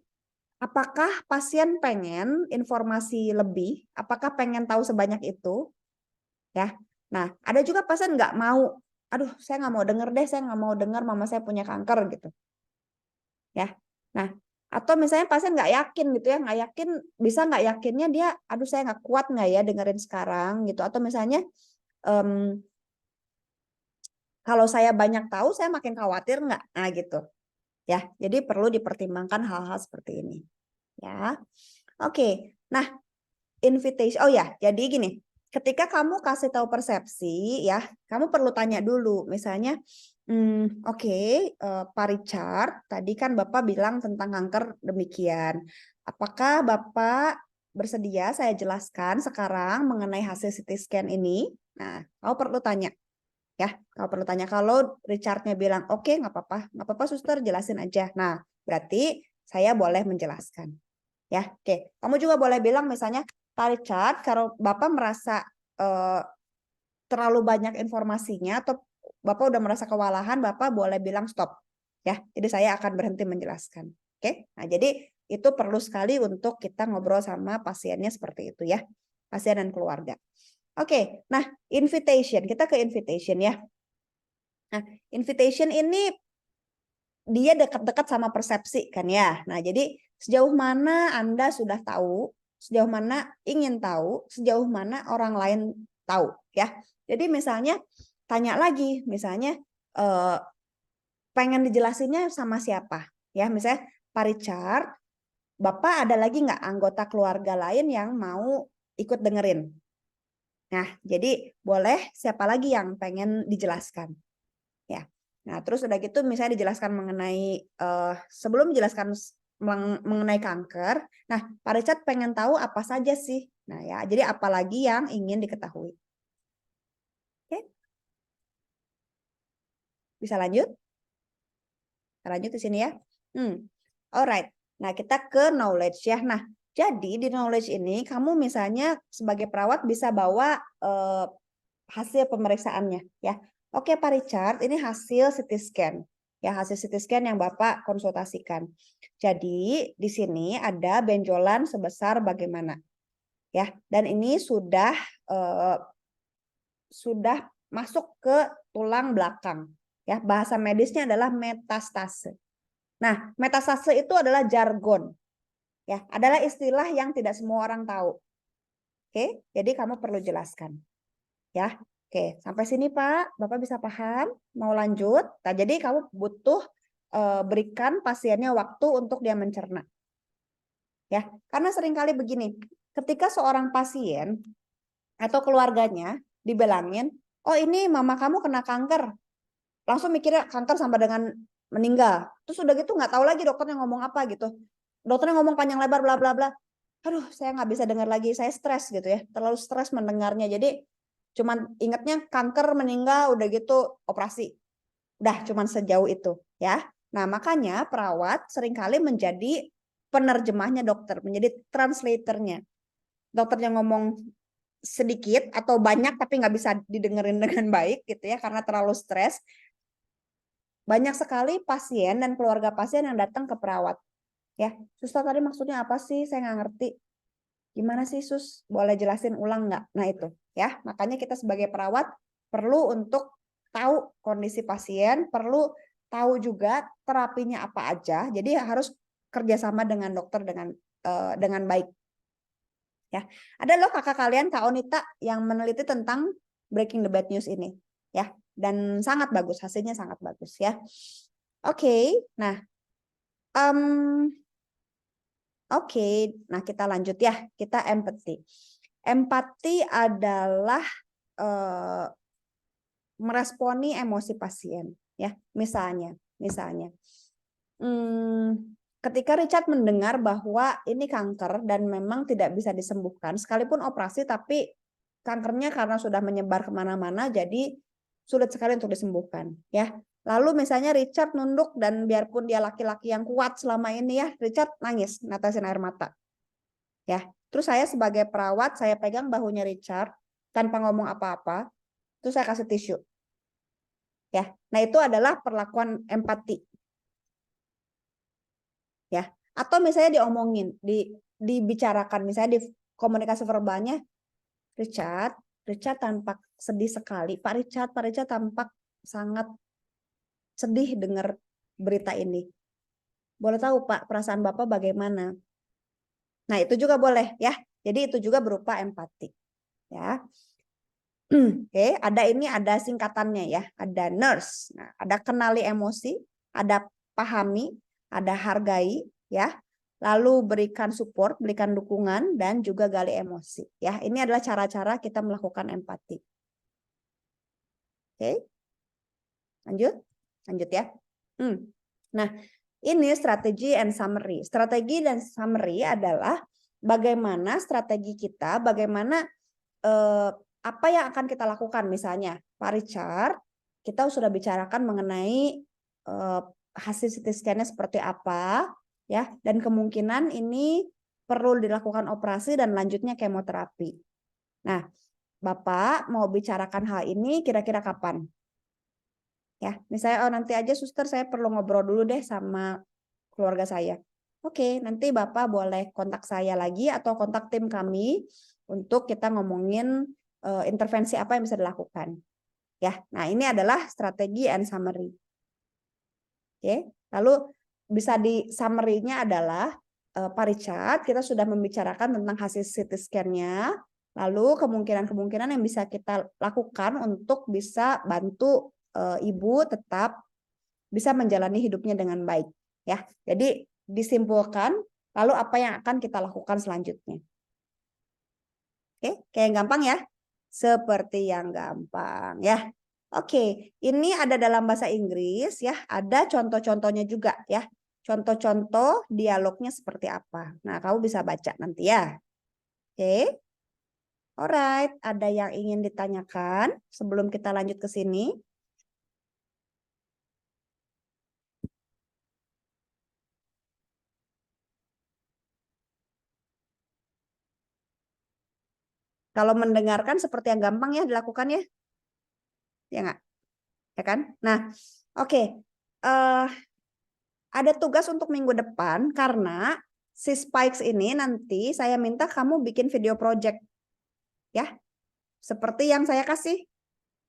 apakah pasien pengen informasi lebih? Apakah pengen tahu sebanyak itu? Ya. Nah, ada juga pasien nggak mau. Aduh, saya nggak mau denger deh, saya nggak mau dengar mama saya punya kanker gitu. Ya. Nah, atau misalnya pasien nggak yakin gitu ya, nggak yakin, bisa nggak yakinnya dia, aduh saya nggak kuat nggak ya dengerin sekarang gitu. Atau misalnya kalau saya banyak tahu, saya makin khawatir nggak? Nah gitu. Ya, jadi perlu dipertimbangkan hal-hal seperti ini. Ya, oke. Nah, invitation. Oh ya, jadi gini. Ketika kamu kasih tahu persepsi, ya, kamu perlu tanya dulu. Misalnya, oke, Pak Richard, tadi kan Bapak bilang tentang kanker demikian. Apakah Bapak bersedia saya jelaskan sekarang mengenai hasil CT scan ini? Nah, kamu perlu tanya. Ya, kalau perlu tanya, kalau Richardnya bilang oke, nggak apa-apa suster, jelasin aja. Nah, berarti saya boleh menjelaskan. Ya, oke. Kamu juga boleh bilang misalnya, Pak Richard, kalau Bapak merasa terlalu banyak informasinya atau Bapak udah merasa kewalahan, Bapak boleh bilang stop. Ya, jadi saya akan berhenti menjelaskan. Oke. Nah, jadi itu perlu sekali untuk kita ngobrol sama pasiennya seperti itu ya. Pasien dan keluarga. Oke, nah invitation, kita ke invitation ya. Nah, invitation ini dia dekat-dekat sama persepsi kan ya. Nah, jadi sejauh mana Anda sudah tahu, sejauh mana ingin tahu, sejauh mana orang lain tahu ya. Jadi misalnya tanya lagi, misalnya pengen dijelasinnya sama siapa ya. Misalnya Pak Richard, Bapak ada lagi nggak anggota keluarga lain yang mau ikut dengerin? Nah, jadi boleh siapa lagi yang pengen dijelaskan. Ya. Nah, terus udah gitu misalnya dijelaskan mengenai sebelum dijelaskan mengenai kanker. Nah, Pak Richard pengen tahu apa saja sih? Nah, ya, jadi apalagi yang ingin diketahui. Oke. Bisa lanjut? Kita lanjut di sini ya. Alright. Nah, kita ke knowledge ya. Nah, jadi di knowledge ini kamu misalnya sebagai perawat bisa bawa hasil pemeriksaannya ya. Oke Pak Richard, ini hasil CT scan. Ya, hasil CT scan yang Bapak konsultasikan. Jadi di sini ada benjolan sebesar bagaimana. Ya, dan ini sudah masuk ke tulang belakang. Ya, bahasa medisnya adalah metastase. Nah, metastase itu adalah jargon. Ya, adalah istilah yang tidak semua orang tahu. Oke, jadi kamu perlu jelaskan. Ya. Oke, sampai sini Pak, Bapak bisa paham? Mau lanjut? Nah, jadi kamu butuh berikan pasiennya waktu untuk dia mencerna. Ya, karena seringkali begini, ketika seorang pasien atau keluarganya dibilangin, oh ini mama kamu kena kanker, langsung mikirnya kanker sama dengan meninggal. Terus udah gitu nggak tahu lagi dokternya ngomong apa gitu. Dokternya ngomong panjang lebar bla bla bla. Aduh, saya nggak bisa dengar lagi, saya stres gitu ya, terlalu stres mendengarnya. Jadi cuman ingatnya kanker, meninggal, udah gitu operasi. Udah cuman sejauh itu ya. Nah, makanya perawat seringkali menjadi penerjemahnya dokter, menjadi translatornya. Dokter yang ngomong sedikit atau banyak tapi nggak bisa didengerin dengan baik gitu ya karena terlalu stres. Banyak sekali pasien dan keluarga pasien yang datang ke perawat. Ya, suster tadi maksudnya apa sih? Saya nggak ngerti. Gimana sih sus? Boleh jelasin ulang nggak? Nah itu ya, makanya kita sebagai perawat perlu untuk tahu kondisi pasien, perlu tahu juga terapinya apa aja. Jadi harus kerjasama dengan dokter dengan baik. Ya, ada loh kakak kalian Kak Onita yang meneliti tentang Breaking the Bad News ini, ya, dan sangat bagus, hasilnya sangat bagus ya. Oke, nah. Oke, nah kita lanjut ya, kita empati. Empati adalah meresponi emosi pasien, ya. Misalnya, ketika Richard mendengar bahwa ini kanker dan memang tidak bisa disembuhkan, sekalipun operasi, tapi kankernya karena sudah menyebar kemana-mana, jadi sulit sekali untuk disembuhkan, ya. Lalu misalnya Richard nunduk dan biarpun dia laki-laki yang kuat selama ini ya, Richard nangis, netesin air mata. Ya, terus saya sebagai perawat, saya pegang bahunya Richard tanpa ngomong apa-apa, terus saya kasih tisu. Ya, nah itu adalah perlakuan empati. Ya, atau misalnya diomongin, dibicarakan, misalnya di komunikasi verbalnya, Richard tampak sedih sekali. Pak Richard tampak sangat sedih dengar berita ini. Boleh tahu Pak, perasaan Bapak bagaimana? Nah, itu juga boleh ya. Jadi itu juga berupa empati. Ya. Oke, ada singkatannya ya. Ada nurse. Nah, ada kenali emosi, ada pahami, ada hargai ya. Lalu berikan support, berikan dukungan dan juga gali emosi. Ya, ini adalah cara-cara kita melakukan empati. Oke. Lanjut ya. Nah, ini strategi and summary. Strategi dan summary adalah bagaimana strategi kita, bagaimana apa yang akan kita lakukan. Misalnya, Pak Richard, kita sudah bicarakan mengenai hasil CT scan-nya seperti apa, ya, dan kemungkinan ini perlu dilakukan operasi dan lanjutnya kemoterapi. Nah, Bapak mau bicarakan hal ini kira-kira kapan? Ya, misalnya nanti aja suster saya perlu ngobrol dulu deh sama keluarga saya. Oke, nanti Bapak boleh kontak saya lagi atau kontak tim kami untuk kita ngomongin intervensi apa yang bisa dilakukan. Ya, nah ini adalah strategi and summary. Oke, lalu bisa di summary-nya adalah Pak Richard, kita sudah membicarakan tentang hasil CT scan-nya, lalu kemungkinan-kemungkinan yang bisa kita lakukan untuk bisa bantu ibu tetap bisa menjalani hidupnya dengan baik. Ya, jadi disimpulkan, lalu apa yang akan kita lakukan selanjutnya. Oke, kayak yang gampang ya? Seperti yang gampang ya. Oke, ini ada dalam bahasa Inggris ya, ada contoh-contohnya juga ya. Contoh-contoh dialognya seperti apa. Nah, kamu bisa baca nanti ya. Oke. Alright, ada yang ingin ditanyakan sebelum kita lanjut ke sini? Kalau mendengarkan seperti yang gampang ya dilakukan ya. Ya nggak? Ya kan? Nah, oke. Ada tugas untuk minggu depan karena si Spikes ini nanti saya minta kamu bikin video project. Ya. Seperti yang saya kasih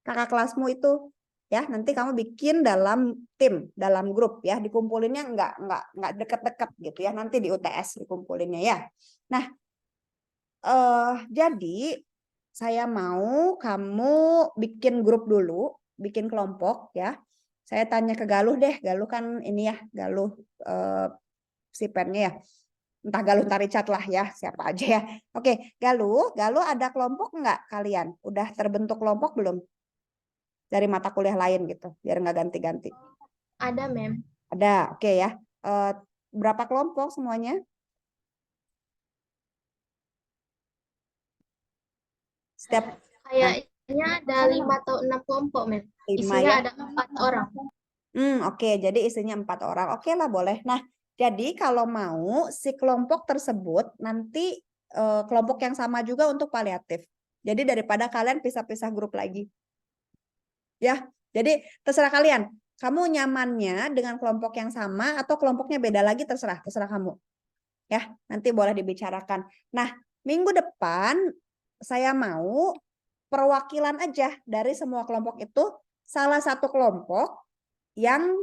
kakak kelasmu itu. Ya, nanti kamu bikin dalam tim, dalam grup ya, dikumpulinnya enggak dekat-dekat gitu ya, nanti di UTS dikumpulinnya ya. Nah, jadi saya mau kamu bikin grup dulu, bikin kelompok ya. Saya tanya ke Galuh deh, Galuh kan ini ya, Galuh si pennya ya. Entah Galuh Taricat lah ya, siapa aja ya. Oke, Galuh ada kelompok enggak kalian? Udah terbentuk kelompok belum? Dari mata kuliah lain gitu, biar nggak ganti-ganti. Ada, Mem. Ada, oke ya. Berapa kelompok semuanya? Setiap Kayaknya ada 5 atau 6 kelompok, Mem. 5 Isinya ya. ada 4 orang. Oke, jadi isinya 4 orang. Oke lah, boleh. Nah, jadi kalau mau si kelompok tersebut nanti kelompok yang sama juga untuk paliatif. Jadi daripada kalian pisah-pisah grup lagi. Ya, jadi terserah kalian. Kamu nyamannya dengan kelompok yang sama atau kelompoknya beda lagi, terserah kamu. Ya, nanti boleh dibicarakan. Nah, minggu depan saya mau perwakilan aja dari semua kelompok itu, salah satu kelompok yang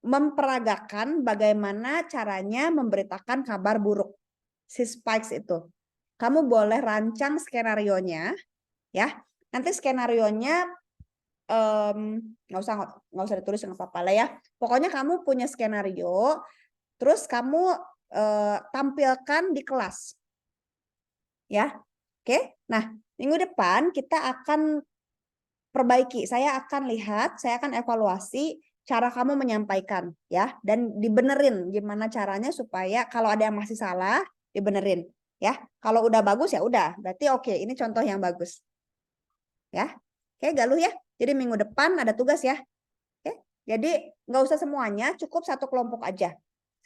memperagakan bagaimana caranya memberitakan kabar buruk si Spikes itu. Kamu boleh rancang skenarionya, ya. Nanti skenarionya nggak usah ditulis, nggak apa-apa lah ya. Pokoknya kamu punya skenario, terus kamu tampilkan di kelas, ya. Oke. Nah, minggu depan kita akan perbaiki. Saya akan evaluasi cara kamu menyampaikan, ya, dan dibenerin gimana caranya supaya kalau ada yang masih salah dibenerin, ya. Kalau udah bagus ya udah, berarti oke, ini contoh yang bagus, ya. Oke, Galuh ya. Jadi minggu depan ada tugas ya. Oke. Jadi nggak usah semuanya, cukup satu kelompok aja.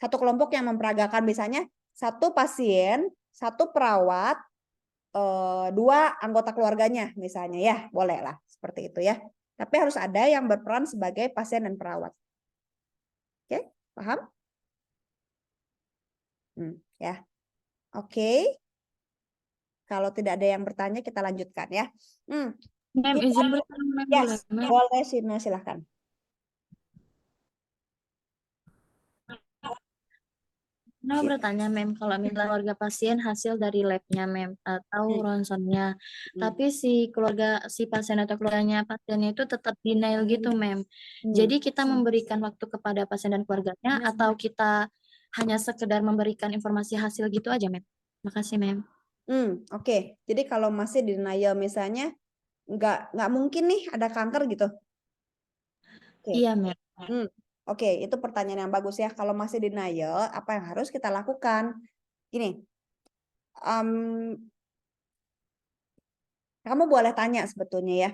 Satu kelompok yang memperagakan, misalnya satu pasien, satu perawat, 2 anggota keluarganya misalnya ya, boleh lah seperti itu ya. Tapi harus ada yang berperan sebagai pasien dan perawat. Oke, paham? Ya. Oke. Kalau tidak ada yang bertanya kita lanjutkan ya. Mem, izin bertanya, Mem, Yes, boleh, Mem? boleh Sina, silahkan. Nah, bertanya, Mem, kalau misalnya keluarga pasien hasil dari labnya, Mem, atau ronsennya, tapi si pasien atau keluarganya pasiennya itu tetap denial gitu, Mem. Jadi kita memberikan waktu kepada pasien dan keluarganya, atau kita hanya sekedar memberikan informasi hasil gitu aja, Mem? Makasih, Mem. Oke. Jadi kalau masih denial misalnya nggak mungkin nih ada kanker gitu. Oke. Iya, Mem. Oke, itu pertanyaan yang bagus ya. Kalau masih denial, apa yang harus kita lakukan? Gini, kamu boleh tanya sebetulnya ya.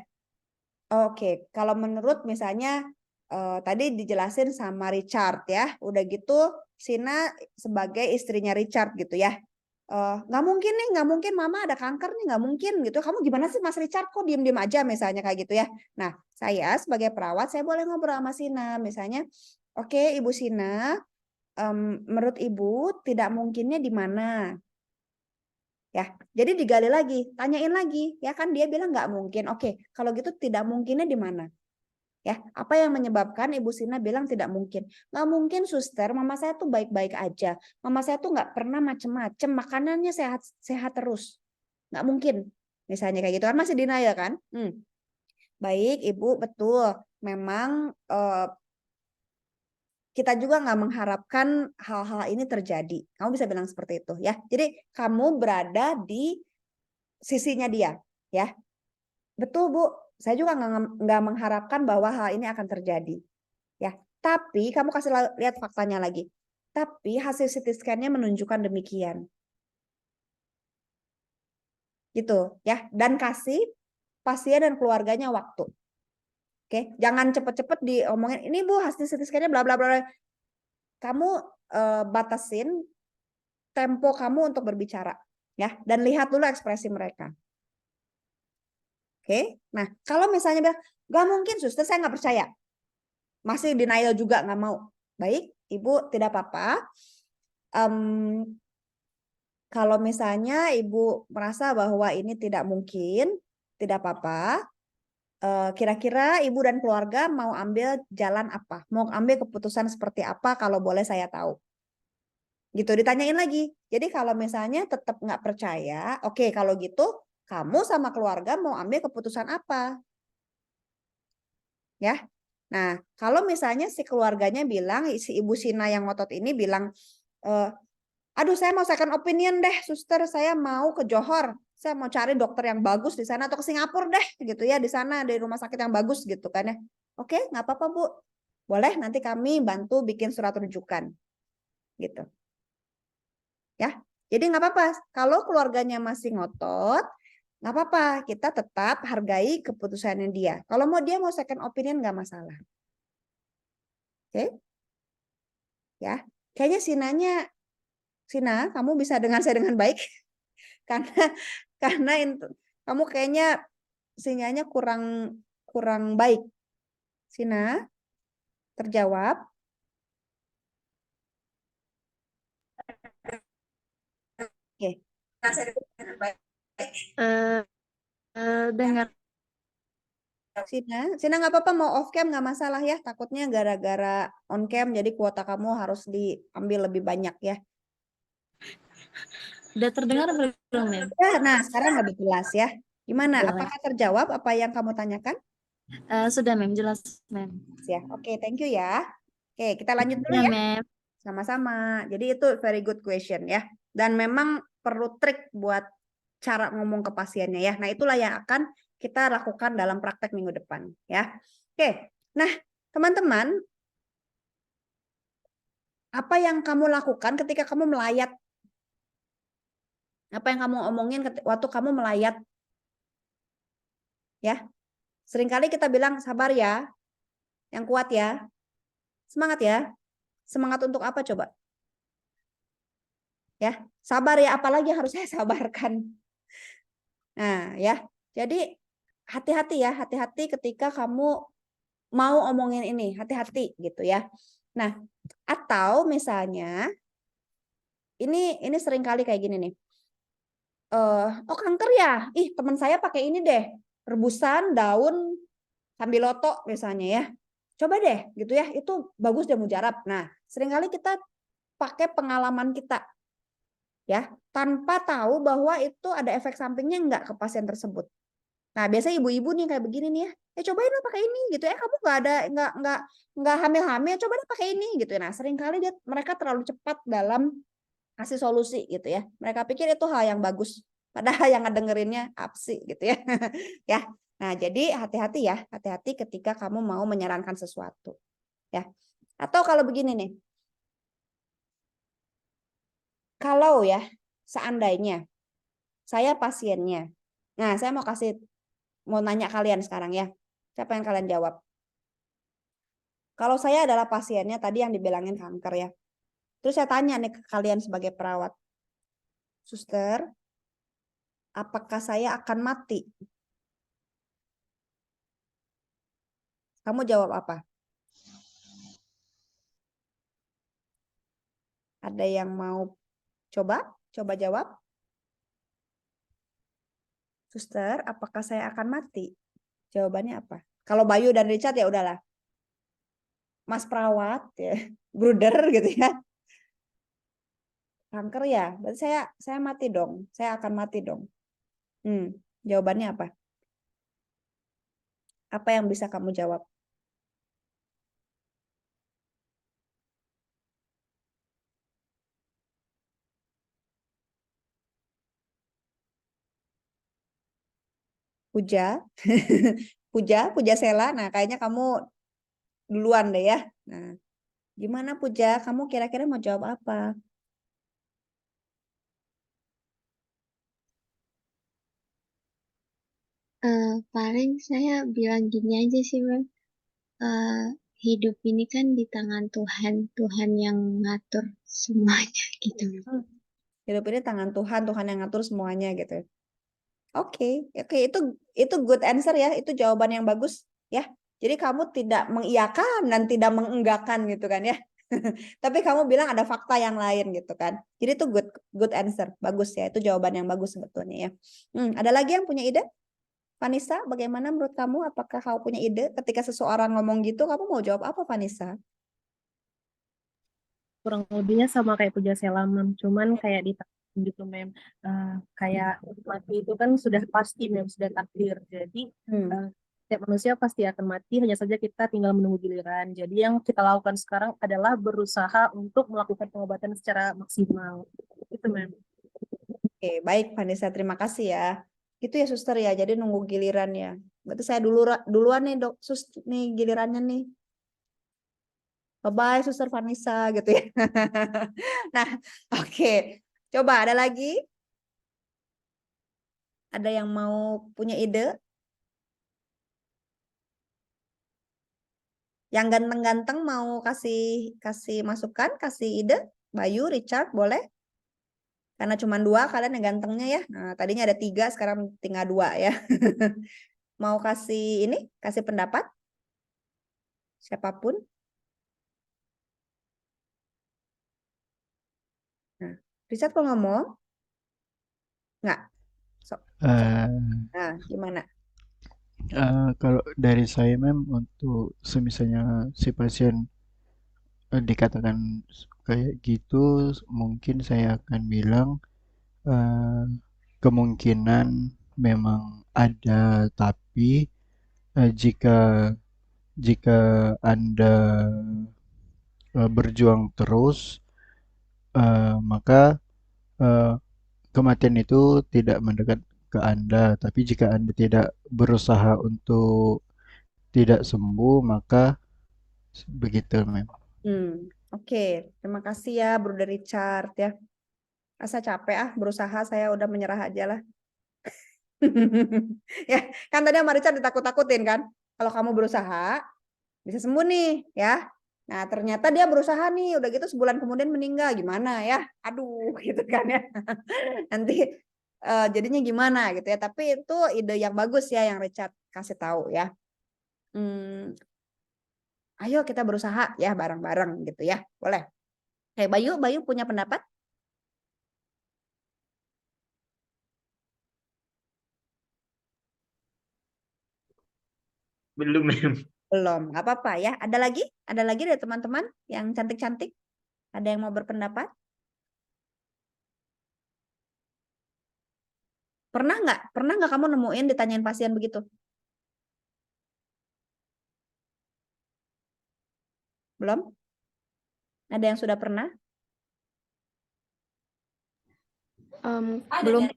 Oke, kalau menurut misalnya tadi dijelasin sama Richard ya, udah gitu Sina sebagai istrinya Richard gitu ya. Nggak mungkin nih, nggak mungkin mama ada kanker nih, nggak mungkin gitu. Kamu gimana sih Mas Richard, kok diem-diem aja misalnya kayak gitu ya. Nah, saya sebagai perawat, saya boleh ngobrol sama Sina. Misalnya, oke Ibu Sina, menurut Ibu tidak mungkinnya di mana? Ya, jadi digali lagi, tanyain lagi, ya kan dia bilang nggak mungkin. Oke, kalau gitu tidak mungkinnya di mana? Ya, apa yang menyebabkan Ibu Sina bilang tidak mungkin? Nggak mungkin, suster. Mama saya tuh baik-baik aja. Mama saya tuh nggak pernah macem-macem. Makanannya sehat terus. Nggak mungkin. Misalnya kayak gitu kan masih denial kan? Baik, Ibu, betul. Memang kita juga nggak mengharapkan hal-hal ini terjadi. Kamu bisa bilang seperti itu ya. Jadi kamu berada di sisinya dia, ya. Betul, Bu. Saya juga nggak mengharapkan bahwa hal ini akan terjadi. Ya, tapi kamu kasih lihat faktanya lagi. Tapi hasil CT scan-nya menunjukkan demikian. Gitu, ya. Dan kasih pasien dan keluarganya waktu. Oke, jangan cepet-cepet diomongin, ini Bu hasil CT scan-nya bla bla bla. Kamu batasin tempo kamu untuk berbicara, ya. Dan lihat dulu ekspresi mereka. Oke, nah kalau misalnya bilang, gak mungkin suster, saya nggak percaya. Masih denial juga, nggak mau. Baik, Ibu tidak apa-apa. Kalau misalnya Ibu merasa bahwa ini tidak mungkin, tidak apa-apa. Kira-kira Ibu dan keluarga mau ambil jalan apa? Mau ambil keputusan seperti apa kalau boleh saya tahu? Gitu, ditanyain lagi. Jadi kalau misalnya tetap nggak percaya, oke, kalau gitu kamu sama keluarga mau ambil keputusan apa? Ya. Nah, kalau misalnya si keluarganya bilang, si Ibu Sina yang ngotot ini bilang, aduh saya mau second opinion deh, suster, saya mau ke Johor, saya mau cari dokter yang bagus di sana atau ke Singapura deh, gitu ya, di sana di rumah sakit yang bagus gitu kan ya. Oke, nggak apa-apa Bu, boleh nanti kami bantu bikin surat rujukan, gitu. Ya, jadi nggak apa-apa. Kalau keluarganya masih ngotot, nggak apa-apa, kita tetap hargai keputusannya dia. Kalau dia mau second opinion nggak masalah. Oke, ya, kayaknya Sina, kamu bisa dengar saya dengan baik karena kamu kayaknya sinyalnya kurang baik. Sina, terjawab? Oke. Dengar. Sina nggak apa-apa, mau off cam nggak masalah ya. Takutnya gara-gara on cam jadi kuota kamu harus diambil lebih banyak ya. Udah terdengar belum, Mem? Ya, nah sekarang lebih jelas ya. Gimana? Jelas. Apakah terjawab apa yang kamu tanyakan? Sudah, Mem, jelas, Mem. Ya, oke, thank you ya. Oke, kita lanjut dulu Ya, ya. Mem. Sama-sama. Jadi itu very good question ya. Dan memang perlu trik buat cara ngomong ke pasiennya ya. Nah, itulah yang akan kita lakukan dalam praktek minggu depan ya. Oke. Nah, teman-teman, apa yang kamu lakukan ketika kamu melayat? Apa yang kamu omongin waktu kamu melayat? Ya. Seringkali kita bilang sabar ya. Yang kuat ya. Semangat ya. Semangat untuk apa coba? Ya, sabar ya, apalagi harus saya sabarkan. Nah, ya. Jadi hati-hati ya, hati-hati ketika kamu mau omongin ini, hati-hati gitu ya. Nah, atau misalnya ini sering kali kayak gini nih. Oh kanker ya? Ih, teman saya pakai ini deh. Rebusan daun sambiloto misalnya ya. Coba deh gitu ya. Itu bagus deh mujarab. Nah, seringkali kita pakai pengalaman kita ya, tanpa tahu bahwa itu ada efek sampingnya enggak ke pasien tersebut. Nah, biasanya ibu-ibu nih kayak begini nih ya, cobain lah pakai ini gitu ya, kamu nggak hamil-hamil, coba deh pakai ini gitu. Nah, seringkali mereka terlalu cepat dalam kasih solusi gitu ya. Mereka pikir itu hal yang bagus, padahal yang ngedengerinnya apsi gitu ya. Ya. Nah, jadi hati-hati ya, hati-hati ketika kamu mau menyarankan sesuatu. Ya. Atau kalau begini nih. Kalau ya, seandainya saya pasiennya. Nah, saya mau nanya kalian sekarang ya. Siapa yang kalian jawab? Kalau saya adalah pasiennya tadi yang dibilangin kanker ya. Terus saya tanya nih ke kalian sebagai perawat. Suster, apakah saya akan mati? Kamu jawab apa? Ada yang mau coba? Coba jawab. Suster, apakah saya akan mati? Jawabannya apa? Kalau Bayu dan Richard ya udahlah. Mas perawat ya, bruder gitu ya. Kanker ya, berarti saya mati dong. Saya akan mati dong. Jawabannya apa? Apa yang bisa kamu jawab? Puja, Puja Sela. Nah, kayaknya kamu duluan deh ya. Nah, gimana Puja? Kamu kira-kira mau jawab apa? Paling saya bilang gini aja sih, Bang. Hidup ini kan di tangan Tuhan, Tuhan yang ngatur semuanya gitu. Hidup ini tangan Tuhan, Tuhan yang ngatur semuanya gitu. Oke, itu good answer ya, itu jawaban yang bagus ya. Jadi kamu tidak mengiyakan dan tidak mengenggakkan gitu kan ya. Tapi kamu bilang ada fakta yang lain gitu kan. Jadi itu good answer, bagus ya. Itu jawaban yang bagus sebetulnya ya. Ada lagi yang punya ide? Vanessa, bagaimana menurut kamu? Apakah kamu punya ide ketika seseorang ngomong gitu, kamu mau jawab apa, Vanessa? Kurang lebihnya sama kayak Puja Sela, Mem. Cuman kayak gitu, Mem. Kayak mati itu kan sudah pasti, Mem, sudah takdir. Jadi setiap manusia pasti akan mati, hanya saja kita tinggal menunggu giliran. Jadi yang kita lakukan sekarang adalah berusaha untuk melakukan pengobatan secara maksimal. Itu, Mem. Oke, baik Vanessa, terima kasih ya. Itu ya suster ya, jadi nunggu giliran ya. Berarti saya duluan nih dok, sus nih gilirannya nih. Bye-bye suster Vanessa gitu ya. Nah, oke. Coba ada lagi? Ada yang mau punya ide? Yang ganteng-ganteng mau kasih masukan, kasih ide? Bayu, Richard, boleh? Karena cuma 2 kalian yang gantengnya ya. Nah, tadinya ada 3, sekarang tinggal 2 ya. Mau kasih kasih pendapat? Siapapun. Nah, Richard kok ngomong? Nggak? Nah, gimana? Kalau dari saya, Mem, untuk semisalnya si pasien dikatakan kayak gitu, mungkin saya akan bilang kemungkinan memang ada, tapi jika Anda berjuang terus, maka kematian itu tidak mendekat ke Anda. Tapi jika Anda tidak berusaha untuk tidak sembuh, maka begitu memang. Oke, terima kasih ya Bruder Richard ya. Asa capek berusaha, saya udah menyerah aja lah. Ya, kan tadi sama Richard ditakut-takutin kan. Kalau kamu berusaha bisa sembuh nih ya. Nah, ternyata dia berusaha nih, udah gitu sebulan kemudian meninggal, gimana ya? Aduh, gitu kan ya. Nanti jadinya gimana gitu ya. Tapi itu ide yang bagus ya yang Richard kasih tahu ya. Ayo kita berusaha ya bareng-bareng gitu ya. Boleh. Oke, Bayu punya pendapat? Belum, Mem. Belum, nggak apa-apa ya. Ada lagi? Ada lagi dari teman-teman yang cantik-cantik? Ada yang mau berpendapat? Pernah nggak kamu nemuin ditanyain pasien begitu? Belum? Ada yang sudah pernah? Belum.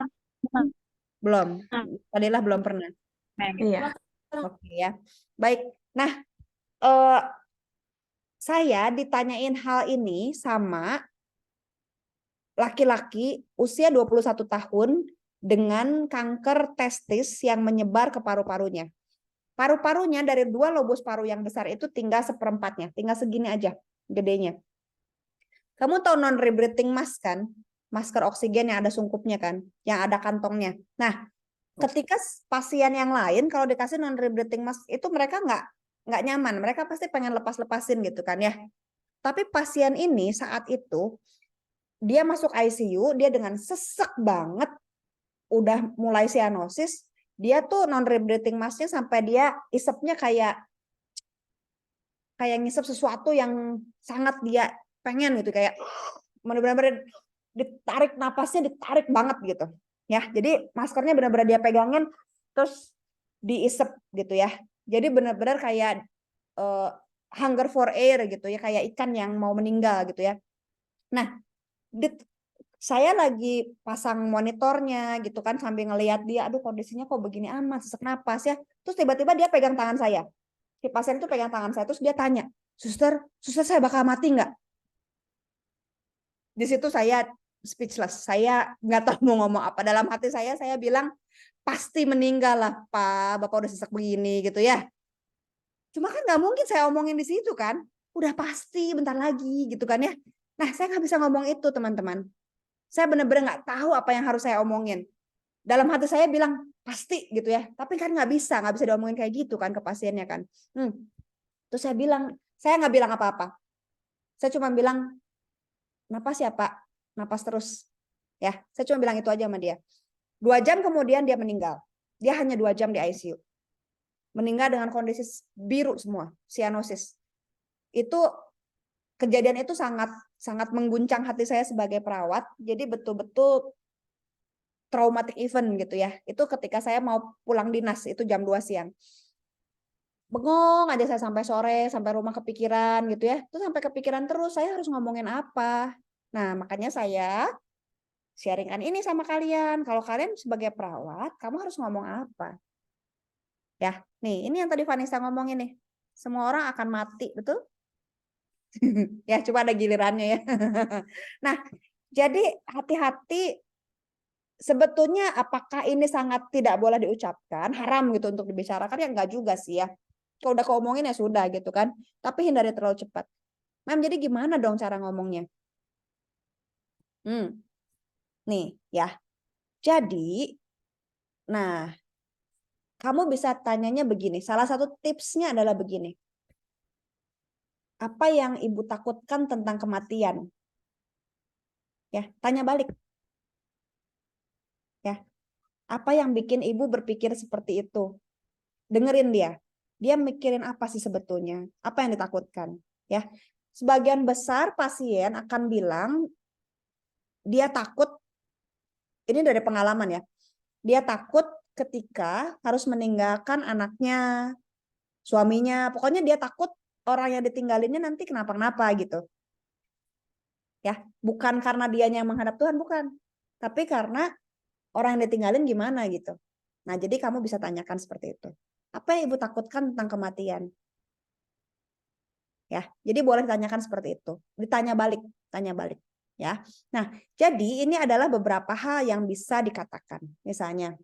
Belum. Tadilah belum pernah. Iya. Oke ya. Baik. Nah, saya ditanyain hal ini sama laki-laki usia 21 tahun dengan kanker testis yang menyebar ke paru-parunya. Paru-parunya dari 2 lobus paru yang besar itu tinggal seperempatnya, tinggal segini aja gedenya. Kamu tahu non-rebreathing mask kan? Masker oksigen yang ada sungkupnya kan, yang ada kantongnya. Nah, ketika pasien yang lain kalau dikasih non-rebreathing mask itu mereka nggak nyaman, mereka pasti pengen lepas-lepasin gitu kan ya. Tapi pasien ini saat itu dia masuk ICU, dia dengan sesek banget, udah mulai sianosis, dia tuh non-rebreathing masknya sampai dia isepnya kayak ngisep sesuatu yang sangat dia pengen gitu, kayak benar-benar ditarik napasnya, ditarik banget gitu ya. Jadi maskernya benar-benar dia pegangin terus diisep gitu ya. Jadi benar-benar kayak hunger for air gitu ya, kayak ikan yang mau meninggal gitu ya. Nah, saya lagi pasang monitornya gitu kan sambil ngelihat dia, aduh kondisinya kok begini amat, sesak napas ya. Terus tiba-tiba dia pegang tangan saya. Si pasien itu pegang tangan saya, terus dia tanya, suster saya bakal mati nggak? Di situ saya speechless, saya nggak tahu mau ngomong apa. Dalam hati saya bilang, pasti meninggal lah Pak, Bapak udah sesak begini gitu ya. Cuma kan nggak mungkin saya omongin di situ kan, udah pasti bentar lagi gitu kan ya. Nah saya nggak bisa ngomong itu teman-teman. Saya benar-benar nggak tahu apa yang harus saya omongin. Dalam hati saya bilang pasti gitu ya, tapi kan nggak bisa diomongin kayak gitu kan ke pasiennya kan. Terus saya nggak bilang apa-apa. Saya cuma bilang, napas ya Pak, napas terus. Ya, saya cuma bilang itu aja sama dia. 2 jam kemudian dia meninggal. Dia hanya 2 jam di ICU. Meninggal dengan kondisi biru semua, sianosis. Itu kejadian itu sangat mengguncang hati saya sebagai perawat. Jadi betul-betul traumatic event gitu ya. Itu ketika saya mau pulang dinas, itu jam 2 siang. Bengong aja saya sampai sore, sampai rumah kepikiran gitu ya. Terus sampai kepikiran terus, saya harus ngomongin apa. Nah, makanya saya sharingkan ini sama kalian. Kalau kalian sebagai perawat, kamu harus ngomong apa? Ya, nih, ini yang tadi Vanessa ngomongin nih. Semua orang akan mati, betul? Ya, cuma ada gilirannya ya. Nah, jadi hati-hati. Sebetulnya apakah ini sangat tidak boleh diucapkan, haram gitu untuk dibicarakan? Ya enggak juga sih ya. Kalau udah keomongin ya sudah gitu kan. Tapi hindari terlalu cepat. Mem, jadi gimana dong cara ngomongnya? Nih ya. Jadi, nah, kamu bisa tanyanya begini. Salah satu tipsnya adalah begini. Apa yang ibu takutkan tentang kematian? Ya, tanya balik. Ya. Apa yang bikin ibu berpikir seperti itu? Dengerin dia. Dia mikirin apa sih sebetulnya? Apa yang ditakutkan? Ya. Sebagian besar pasien akan bilang dia takut, ini dari pengalaman ya. Dia takut ketika harus meninggalkan anaknya, suaminya. Pokoknya dia takut orang yang ditinggalinnya nanti kenapa-kenapa gitu. Ya, bukan karena dianya yang menghadap Tuhan, bukan. Tapi karena orang yang ditinggalin gimana gitu. Nah, jadi kamu bisa tanyakan seperti itu. Apa yang ibu takutkan tentang kematian? Ya, jadi boleh ditanyakan seperti itu. Ditanya balik, tanya balik. Ya, nah jadi ini adalah beberapa hal yang bisa dikatakan. Misalnya,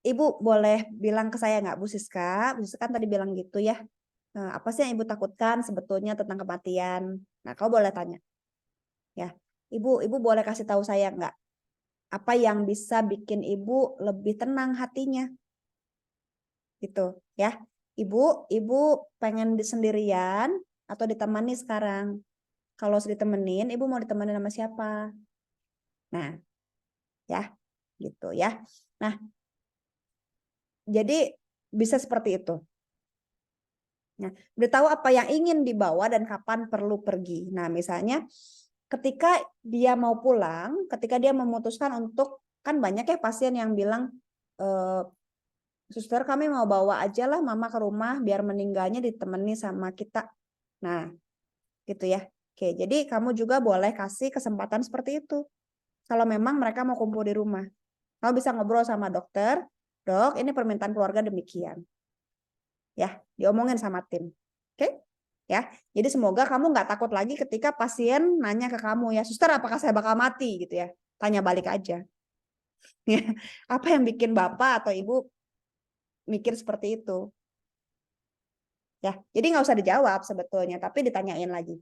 ibu boleh bilang ke saya nggak, Bu Siska? Bu Siska kan tadi bilang gitu ya. Nah, apa sih yang ibu takutkan sebetulnya tentang kematian? Nah, kau boleh tanya. Ya, ibu boleh kasih tahu saya nggak? Apa yang bisa bikin ibu lebih tenang hatinya? Gitu ya. Ibu pengen sendirian atau ditemani sekarang? Kalau ditemenin, ibu mau ditemenin sama siapa? Nah, ya, gitu ya. Nah, jadi bisa seperti itu. Nah, beritahu apa yang ingin dibawa dan kapan perlu pergi. Nah, misalnya ketika dia mau pulang, ketika dia memutuskan untuk, kan banyak ya pasien yang bilang, suster kami mau bawa aja lah mama ke rumah biar meninggalnya ditemani sama kita. Nah, gitu ya. Oke, jadi kamu juga boleh kasih kesempatan seperti itu. Kalau memang mereka mau kumpul di rumah. Kamu bisa ngobrol sama dokter, dok ini permintaan keluarga demikian. Ya, diomongin sama tim. Oke? Ya, jadi semoga kamu nggak takut lagi ketika pasien nanya ke kamu ya, suster apakah saya bakal mati gitu ya. Tanya balik aja. Ya, apa yang bikin bapak atau ibu mikir seperti itu. Ya, jadi nggak usah dijawab sebetulnya, tapi ditanyain lagi.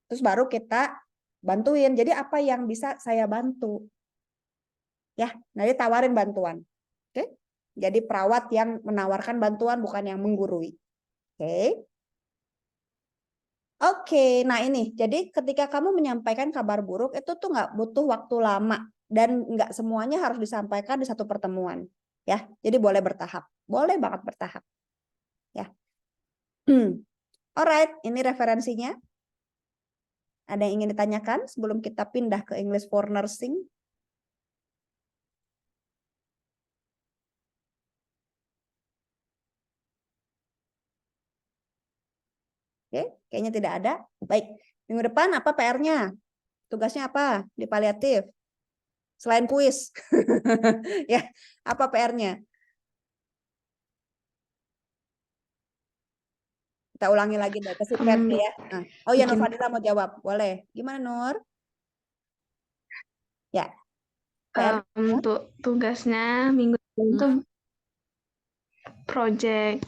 Terus baru kita bantuin. Jadi apa yang bisa saya bantu? Ya, nanti tawarin bantuan. Oke? Jadi perawat yang menawarkan bantuan bukan yang menggurui. Oke? Oke, nah ini. Jadi ketika kamu menyampaikan kabar buruk itu tuh nggak butuh waktu lama dan nggak semuanya harus disampaikan di satu pertemuan. Ya, jadi boleh bertahap. Boleh banget bertahap. Ya. Alright, ini referensinya. Ada yang ingin ditanyakan sebelum kita pindah ke English for Nursing? Oke, kayaknya tidak ada. Baik, minggu depan apa PR-nya? Tugasnya apa di paliatif? Selain kuis. Ya, apa PR-nya? Kita ulangi lagi deh, kasih PR-nya ya. Nah. Oh ya, Nur Fadila mau jawab. Boleh. Gimana, Nur? Ya. PR Untuk tugasnya minggu depan itu project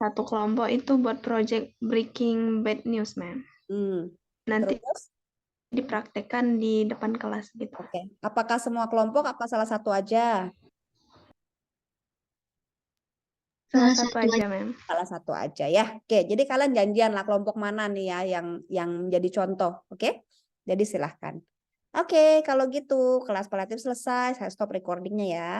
satu kelompok itu buat project breaking bad news, ma'am. Nanti terus dipraktekkan di depan kelas gitu. Oke. Apakah semua kelompok apa salah satu aja? Salah satu aja, ma'am. Salah satu aja ya. Oke, jadi kalian janjian lah kelompok mana nih ya yang menjadi contoh. Oke. Jadi silahkan. Oke, kalau gitu kelas paliatif selesai. Saya stop recordingnya ya.